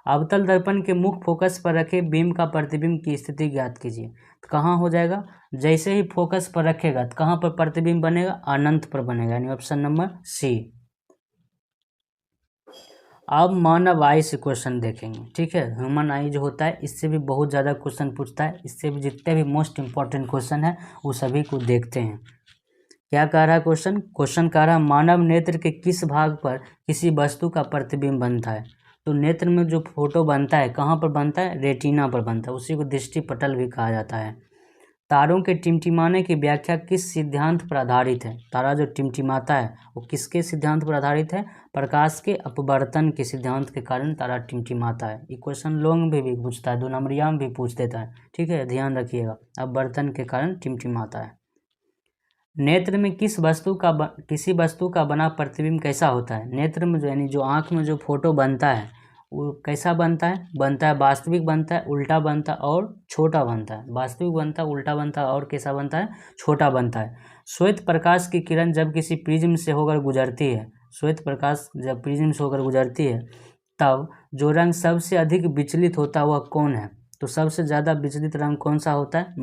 अवतल दर्पण के मुख्य फोकस पर रखे बिंब का प्रतिबिंब की स्थिति ज्ञात कीजिए। तो कहाँ हो जाएगा, जैसे ही फोकस पर रखेगा तो कहाँ पर प्रतिबिंब बनेगा, अनंत पर बनेगा। यानी ऑप्शन नंबर सी। अब मानव आई से क्वेश्चन देखेंगे। ठीक है, ह्यूमन आई जो होता है इससे भी बहुत ज़्यादा क्वेश्चन पूछता है, इससे भी जितने भी मोस्ट इंपॉर्टेंट क्वेश्चन है वो सभी को देखते हैं। क्या कह रहा है क्वेश्चन कह रहा है मानव नेत्र के किस भाग पर किसी वस्तु का प्रतिबिंब बनता है। तो नेत्र में जो फोटो बनता है कहाँ पर बनता है, रेटिना पर बनता है, उसी को दृष्टि पटल भी कहा जाता है। तारों के टिमटिमाने की व्याख्या किस सिद्धांत पर आधारित है, तारा जो टिमटिमाता है वो किसके सिद्धांत पर आधारित है, प्रकाश के अपवर्तन के सिद्धांत के कारण तारा टिमटिमाता है। ये क्वेश्चन लॉन्ग में भी पूछता है, 2 नंबरिया में भी पूछ देता है, ठीक है, ध्यान रखिएगा, अपवर्तन के कारण टिमटिमाता है। नेत्र में किसी वस्तु का बना प्रतिबिंब कैसा होता है, नेत्र में जो यानी जो आँख में जो फोटो बनता है वो कैसा बनता है वास्तविक बनता है, उल्टा बनता है और छोटा बनता है, वास्तविक बनता है, उल्टा बनता है और कैसा बनता है, छोटा बनता है। श्वेत प्रकाश की किरण जब किसी प्रिज्म से होकर गुजरती है, श्वेत प्रकाश जब प्रिज्म से होकर गुजरती है तब जो रंग सबसे अधिक विचलित होता है वह कौन है, तो सबसे ज़्यादा विचलित रंग कौन सा होता है,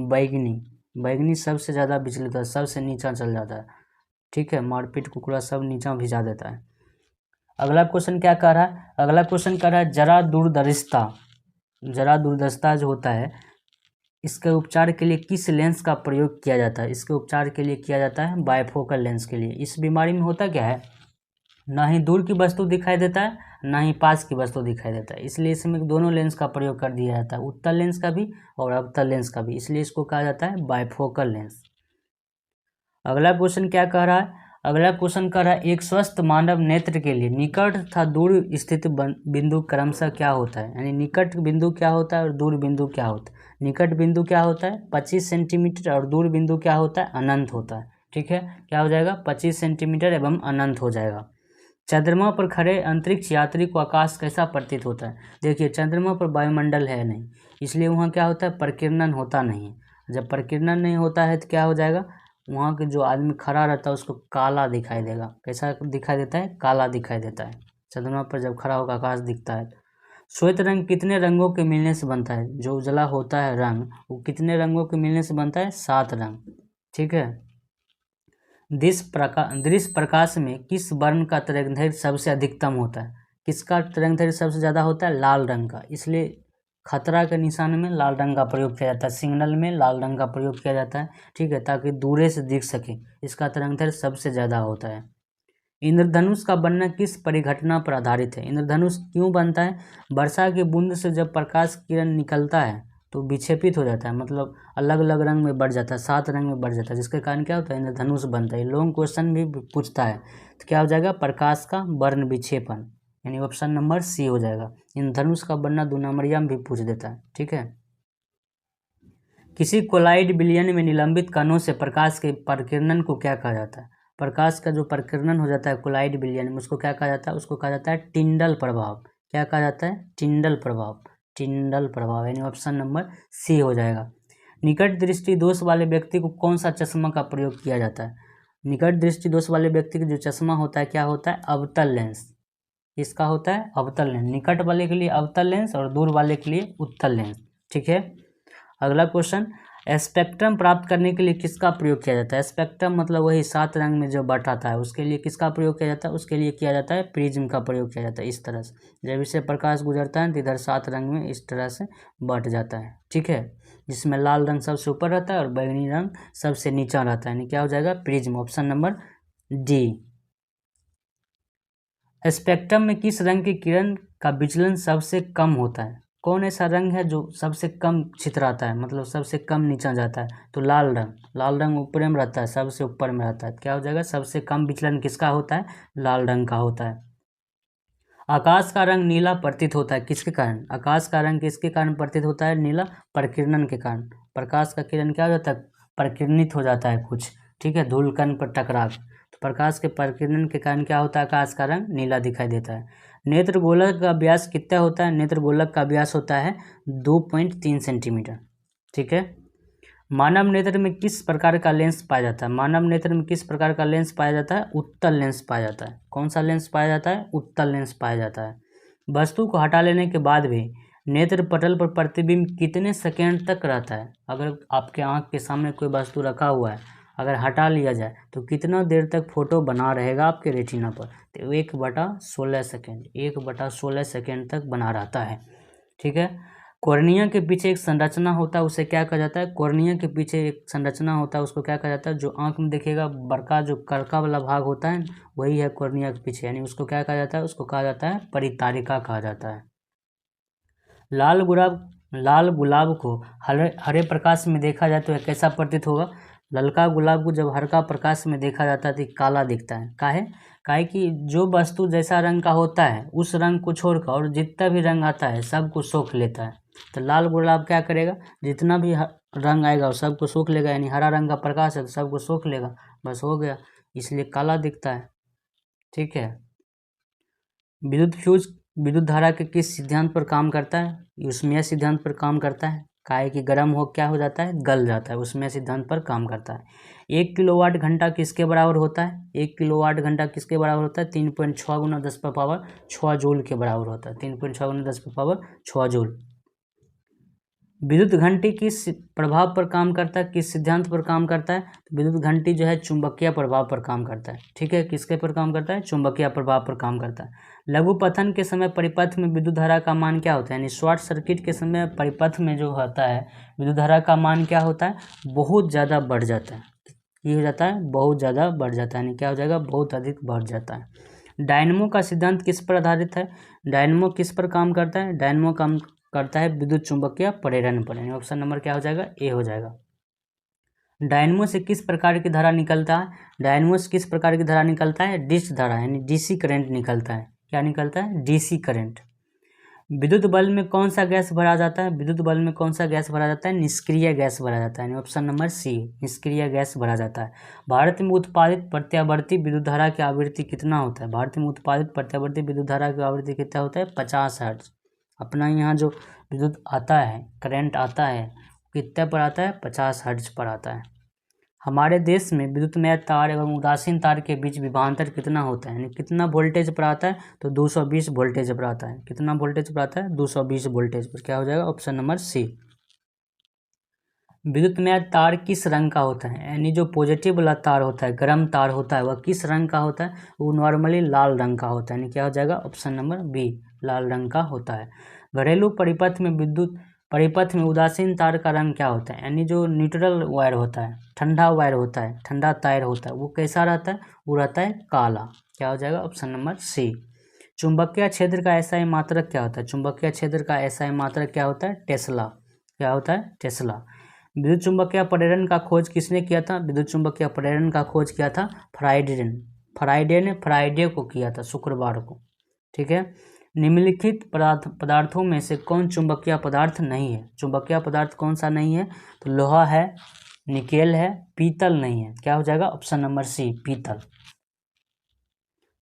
बैगनी सबसे ज़्यादा विचलित होता है, सबसे नीचा चल जाता है, ठीक है, मारपीट कुकुरा सब नीचा भिजा देता है। अगला क्वेश्चन क्या कह रहा है, अगला क्वेश्चन कह रहा है जरा दूरदर्शिता जो होता है इसके उपचार के लिए किस लेंस का प्रयोग किया जाता है, इसके उपचार के लिए किया जाता है बाइफोकल लेंस के लिए। इस बीमारी में होता क्या है, ना ही दूर की वस्तु दिखाई देता है ना ही पास की वस्तु दिखाई देता है, इसलिए इसमें दोनों लेंस का प्रयोग कर दिया जाता है, उत्तल लेंस का भी और अवतल लेंस का भी, इसलिए इसको कहा जाता है बाइफोकल लेंस। अगला क्वेश्चन क्या कह रहा है, अगला क्वेश्चन कह रहा है एक स्वस्थ मानव नेत्र के लिए निकट तथा दूर स्थित बिंदु क्रमशः क्या होता है, यानी निकट बिंदु क्या होता है और दूर बिंदु क्या होता है। निकट बिंदु क्या होता है 25 सेंटीमीटर और दूर बिंदु क्या होता है अनंत होता है, ठीक है, क्या हो जाएगा 25 सेंटीमीटर एवं अनंत हो जाएगा। चंद्रमा पर खड़े अंतरिक्ष यात्री को आकाश कैसा प्रतीत होता है, देखिए चंद्रमा पर वायुमंडल है नहीं, इसलिए वहाँ क्या होता है प्रकीर्णन होता नहीं है। जब प्रकीर्णन नहीं होता है तो क्या हो जाएगा, वहाँ के जो आदमी खड़ा रहता है उसको काला दिखाई देगा, कैसा दिखाई देता है, काला दिखाई देता है। चंद्रमा पर जब खड़ा होकर आकाश दिखता है। श्वेत रंग कितने रंगों के मिलने से बनता है, जो उजला होता है रंग वो कितने रंगों के मिलने से बनता है, 7 रंग, ठीक है। दृश्य प्रकाश में किस वर्ण का तरंगदैर्घ्य सबसे अधिकतम होता है, किसका तरंगदैर्घ्य सबसे ज़्यादा होता है, लाल रंग का, इसलिए खतरा के निशान में लाल रंग का प्रयोग किया जाता है, सिग्नल में लाल रंग का प्रयोग किया जाता है, ठीक है, ताकि दूरे से दिख सके, इसका तरंगदैर्घ्य सबसे ज़्यादा होता है। इंद्रधनुष का बनना किस परिघटना पर आधारित है, इंद्रधनुष क्यों बनता है, वर्षा की बूंद से जब प्रकाश किरण निकलता है तो विक्षेपित हो जाता है, मतलब अलग अलग रंग में बढ़ जाता है, 7 रंग में बढ़ जाता है, जिसके कारण क्या होता है इंद्रधनुष बनता है। लॉन्ग क्वेश्चन भी पूछता है तो क्या हो जाएगा, प्रकाश का वर्ण विक्षेपण, यानी ऑप्शन नंबर सी हो जाएगा। इंद्रधनुष का बनना 2 नंबरिया में भी पूछ देता है, ठीक है। किसी कोलाइड विलयन में निलंबित कणों से प्रकाश के प्रकीर्णन को क्या कहा जाता है, प्रकाश का जो प्रकीर्णन हो जाता है कोलाइड विलयन में उसको क्या कहा जाता है, उसको कहा जाता है टिंडल प्रभाव, क्या कहा जाता है, टिंडल प्रभाव, यानी ऑप्शन नंबर सी हो जाएगा। निकट दृष्टि दोष वाले व्यक्ति को कौन सा चश्मा का प्रयोग किया जाता है, निकट दृष्टि दोष वाले व्यक्ति का जो चश्मा होता है क्या होता है, अवतल लेंस, इसका होता है अवतल लेंस, निकट वाले के लिए अवतल लेंस और दूर वाले के लिए उत्तल लेंस, ठीक है। अगला क्वेश्चन, स्पेक्ट्रम प्राप्त करने के लिए किसका प्रयोग किया जाता है, स्पेक्ट्रम मतलब वही 7 रंग में जो बटाता है उसके लिए किसका प्रयोग किया जाता है, उसके लिए किया जाता है प्रिज्म का प्रयोग किया जाता है। इस तरह से जब इससे प्रकाश गुजरता है तो इधर 7 रंग में इस तरह से बट जाता है, ठीक है, जिसमें लाल रंग सबसे ऊपर रहता है और बैंगनी रंग सबसे नीचा रहता है, यानी क्या हो जाएगा prism, option number D. Spectrum में किस रंग की किरण का विचलन सबसे कम होता है, कौन ऐसा रंग है जो सबसे कम छितराता है, मतलब सबसे कम नीचा जाता है, तो लाल रंग ऊपर में रहता है, सबसे ऊपर में रहता है, क्या हो जाएगा सबसे कम विचलन किसका होता है, लाल रंग का होता है। आकाश का रंग नीला प्रतीत होता है किसके कारण, आकाश का रंग किसके कारण प्रतीत होता है, नीला, प्रकीर्णन के कारण, प्रकाश का किरण क्या हो जाता है, प्रकीर्णित हो जाता है कुछ, ठीक है, धूलकण पर टकरा, तो प्रकाश के प्रकीर्णन के कारण क्या होता है, आकाश का रंग नीला दिखाई देता है। नेत्र गोलक का व्यास कितना होता है, नेत्र गोलक का व्यास होता है 2.3 सेंटीमीटर, ठीक है। मानव नेत्र में किस प्रकार का लेंस पाया जाता है, मानव नेत्र में किस प्रकार का लेंस पाया जाता है, उत्तल लेंस पाया जाता है, कौन सा लेंस पाया जाता है, उत्तल लेंस पाया जाता है। वस्तु को हटा लेने के बाद भी नेत्र पटल पर प्रतिबिंब कितने सेकेंड तक रहता है, अगर आपके आँख के सामने कोई वस्तु रखा हुआ है अगर हटा लिया जाए तो कितना देर तक फोटो बना रहेगा आपके रेटिना पर, तो 1/16 सेकेंड, 1/16 सेकेंड तक बना रहता है, ठीक है। कॉर्निया के पीछे एक संरचना होता है, उसे क्या कहा जाता है? कॉर्निया के पीछे एक संरचना होता है, उसको क्या कहा जाता है? जो आंख में देखिएगा बड़का जो करका वाला भाग होता है वही है कॉर्निया के पीछे, यानी उसको क्या कहा जाता है? उसको कहा जाता है परितारिका कहा जाता है। लाल गुलाब को हरे प्रकाश में देखा जाए तो यह कैसा प्रतीत होगा? ललका गुलाब को जब हल्का प्रकाश में देखा जाता है तो काला दिखता है। काहे कि जो वस्तु जैसा रंग का होता है उस रंग को छोड़कर और जितना भी रंग आता है सबको सोख लेता है। तो लाल गुलाब क्या करेगा? जितना भी रंग आएगा वो सबको सोख लेगा, यानी हरा रंग का प्रकाश है तो सबको सोख लेगा, बस हो गया, इसलिए काला दिखता है। ठीक है। विद्युत धारा के किस सिद्धांत पर काम करता है? ऊष्मीय सिद्धांत पर काम करता है। काहे कि गर्म हो क्या हो जाता है? गल जाता है, ऊष्मीय सिद्धांत पर काम करता है। 1 किलोवाट घंटा किसके बराबर होता है? 1 किलोवाट घंटा किसके बराबर होता है? 3.6 गुना 10⁻6 जूल के बराबर होता है। 3.6 गुना 10⁻6 जूल। विद्युत घंटी किस प्रभाव पर काम करता है? किस सिद्धांत पर काम करता है? तो विद्युत घंटी जो है चुंबकीय प्रभाव पर काम करता है। ठीक है, किसके पर काम करता है? चुंबकीय प्रभाव पर काम करता है। लघु पतन के समय परिपथ में विद्युत धारा का मान क्या होता है? यानी शॉर्ट सर्किट के समय परिपथ में जो होता है विद्युत धारा का मान क्या होता है? बहुत ज़्यादा बढ़ जाता है। ये हो जाता है बहुत ज़्यादा बढ़ जाता है, यानी क्या हो जाएगा? बहुत अधिक बढ़ जाता है। डायनमो का सिद्धांत किस पर आधारित है? डायनमो किस पर काम करता है? डायनमो काम करता है विद्युत चुंबकीय प्रेरण पर, यानी ऑप्शन नंबर क्या हो जाएगा? ए हो जाएगा। डायनमो से किस प्रकार की धारा निकलता है? डायनमो से किस प्रकार की धारा निकलता है? डिश धारा, यानी डीसी करंट निकलता है। क्या निकलता है? DC current. विद्युत बल्ब में कौन सा गैस भरा जाता है? विद्युत बल्ब में कौन सा गैस भरा जाता है? निष्क्रिय गैस भरा जाता है, यानी ऑप्शन नंबर सी, निष्क्रिय गैस भरा जाता है। भारत में उत्पादित प्रत्यावर्ती विद्युत धारा की आवृत्ति कितना होता है? भारत में उत्पादित प्रत्यावर्ती विद्युत धारा की आवृत्ति कितना होता है? 50 हर्ट्ज। अपना यहाँ जो विद्युत आता है, करंट आता है, कितने पर आता है? 50 हर्ट्ज पर आता है। हमारे देश में विद्युतमय तार एवं उदासीन तार के बीच विभवांतर कितना होता है? यानी कितना वोल्टेज पर आता है? तो 220 वोल्टेज पर आता है। कितना वोल्टेज पर आता है? 220 वोल्टेज पर। क्या हो जाएगा? ऑप्शन नंबर सी। विद्युतमय तार किस रंग का होता है? यानी जो पॉजिटिव वाला तार होता है, गर्म तार होता है, वह किस रंग का होता है? वो नॉर्मली लाल रंग का होता है, यानी क्या हो जाएगा? ऑप्शन नंबर बी, लाल रंग का होता है। घरेलू परिपथ में उदासीन तार का रंग क्या होता है? यानी जो न्यूट्रल वायर होता है, ठंडा वायर होता है, ठंडा तार होता है, वो कैसा रहता है? वो रहता है काला। क्या हो जाएगा? Option number C. चुंबकीय क्षेत्र का एसआई मात्रक क्या होता है? चुंबकीय क्षेत्र का एसआई मात्रक क्या होता है? टेस्ला। क्या होता है? टेस्ला। विद्युत चुंबकीय प्रेरण का खोज किसने किया था? विद्युत चुंबकीय प्रेरण का खोज किया था फ्राइडे ने फ्राइडे को किया था, शुक्रवार को। ठीक है। निम्नलिखित पदार्थों में से कौन चुंबकीय पदार्थ नहीं है? चुंबकीय पदार्थ कौन सा नहीं है? तो लोहा है, निकेल है, पीतल नहीं है। क्या हो जाएगा? ऑप्शन नंबर सी, पीतल।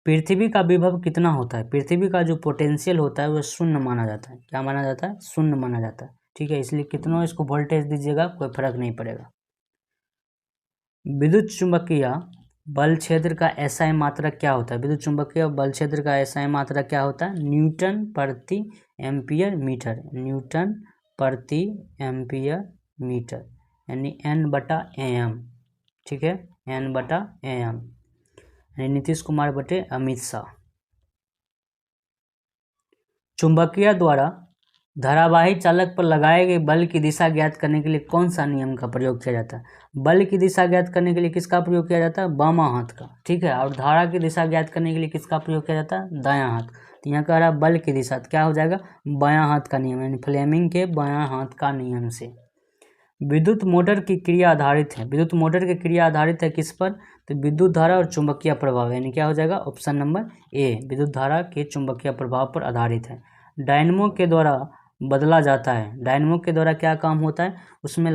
पृथ्वी का विभव कितना होता है? पृथ्वी का जो पोटेंशियल होता है वो शून्य माना जाता है। क्या माना जाता है? शून्य माना जाता है। ठीक है, इसलिए कितना इसको वोल्टेज दीजिएगा कोई फर्क नहीं पड़ेगा। विद्युत चुंबकीय बल क्षेत्र का एसआई मात्रक क्या होता है? विद्युत चुंबकीय बल क्षेत्र का एसआई मात्रक क्या होता है? न्यूटन प्रति एम्पियर मीटर। न्यूटन प्रति एम्पियर मीटर, यानी N/AM। ठीक है, N/AM, यानी नीतीश कुमार बटे अमित शाह। चुंबकीय द्वारा धारावाही चालक पर लगाए गए बल की दिशा ज्ञात करने के लिए कौन सा नियम का प्रयोग किया जाता है? बल की दिशा ज्ञात करने के लिए किसका प्रयोग किया जाता है? बामा हाथ का। ठीक है, और धारा की दिशा ज्ञात करने के लिए किसका प्रयोग किया जाता है? दायां हाथ। तो यहाँ कह रहा है बल की दिशा, तो क्या हो जाएगा? बायां हाथ का नियम, यानी फ्लेमिंग के बायां हाथ का नियम से। विद्युत मोटर की क्रिया आधारित है। विद्युत मोटर की क्रिया आधारित है किस पर? तो विद्युत धारा और चुंबकीय प्रभाव, यानी क्या हो जाएगा? ऑप्शन नंबर ए, विद्युत धारा के चुंबकीय प्रभाव पर आधारित है। डायनमो के द्वारा बदला जाता है। डायनमो के द्वारा क्या काम होता है? उसमें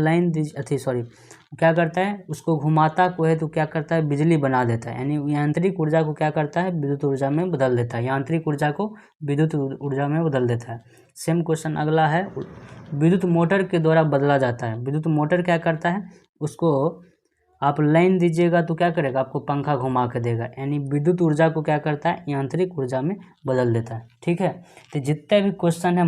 क्या करता है? उसको घुमाता को है तो क्या करता है? बिजली बना देता है, यानी यांत्रिक ऊर्जा को क्या करता है? विद्युत ऊर्जा में बदल देता है। यांत्रिक ऊर्जा को विद्युत ऊर्जा में बदल देता है। सेम क्वेश्चन अगला है, विद्युत मोटर के द्वारा बदला जाता है। विद्युत मोटर क्या करता है? उसको आप लाइन दीजिएगा तो क्या करेगा? आपको पंखा घुमा के देगा, यानी विद्युत ऊर्जा को क्या करता है? यांत्रिक ऊर्जा में बदल देता है। ठीक है, तो जितने भी क्वेश्चन है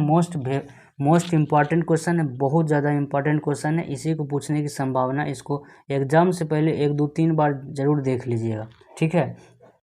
मोस्ट इम्पॉर्टेंट क्वेश्चन है, बहुत ज़्यादा इम्पॉर्टेंट क्वेश्चन है, इसी को पूछने की संभावना, इसको एग्जाम से पहले 1 2 3 बार जरूर देख लीजिएगा। ठीक है,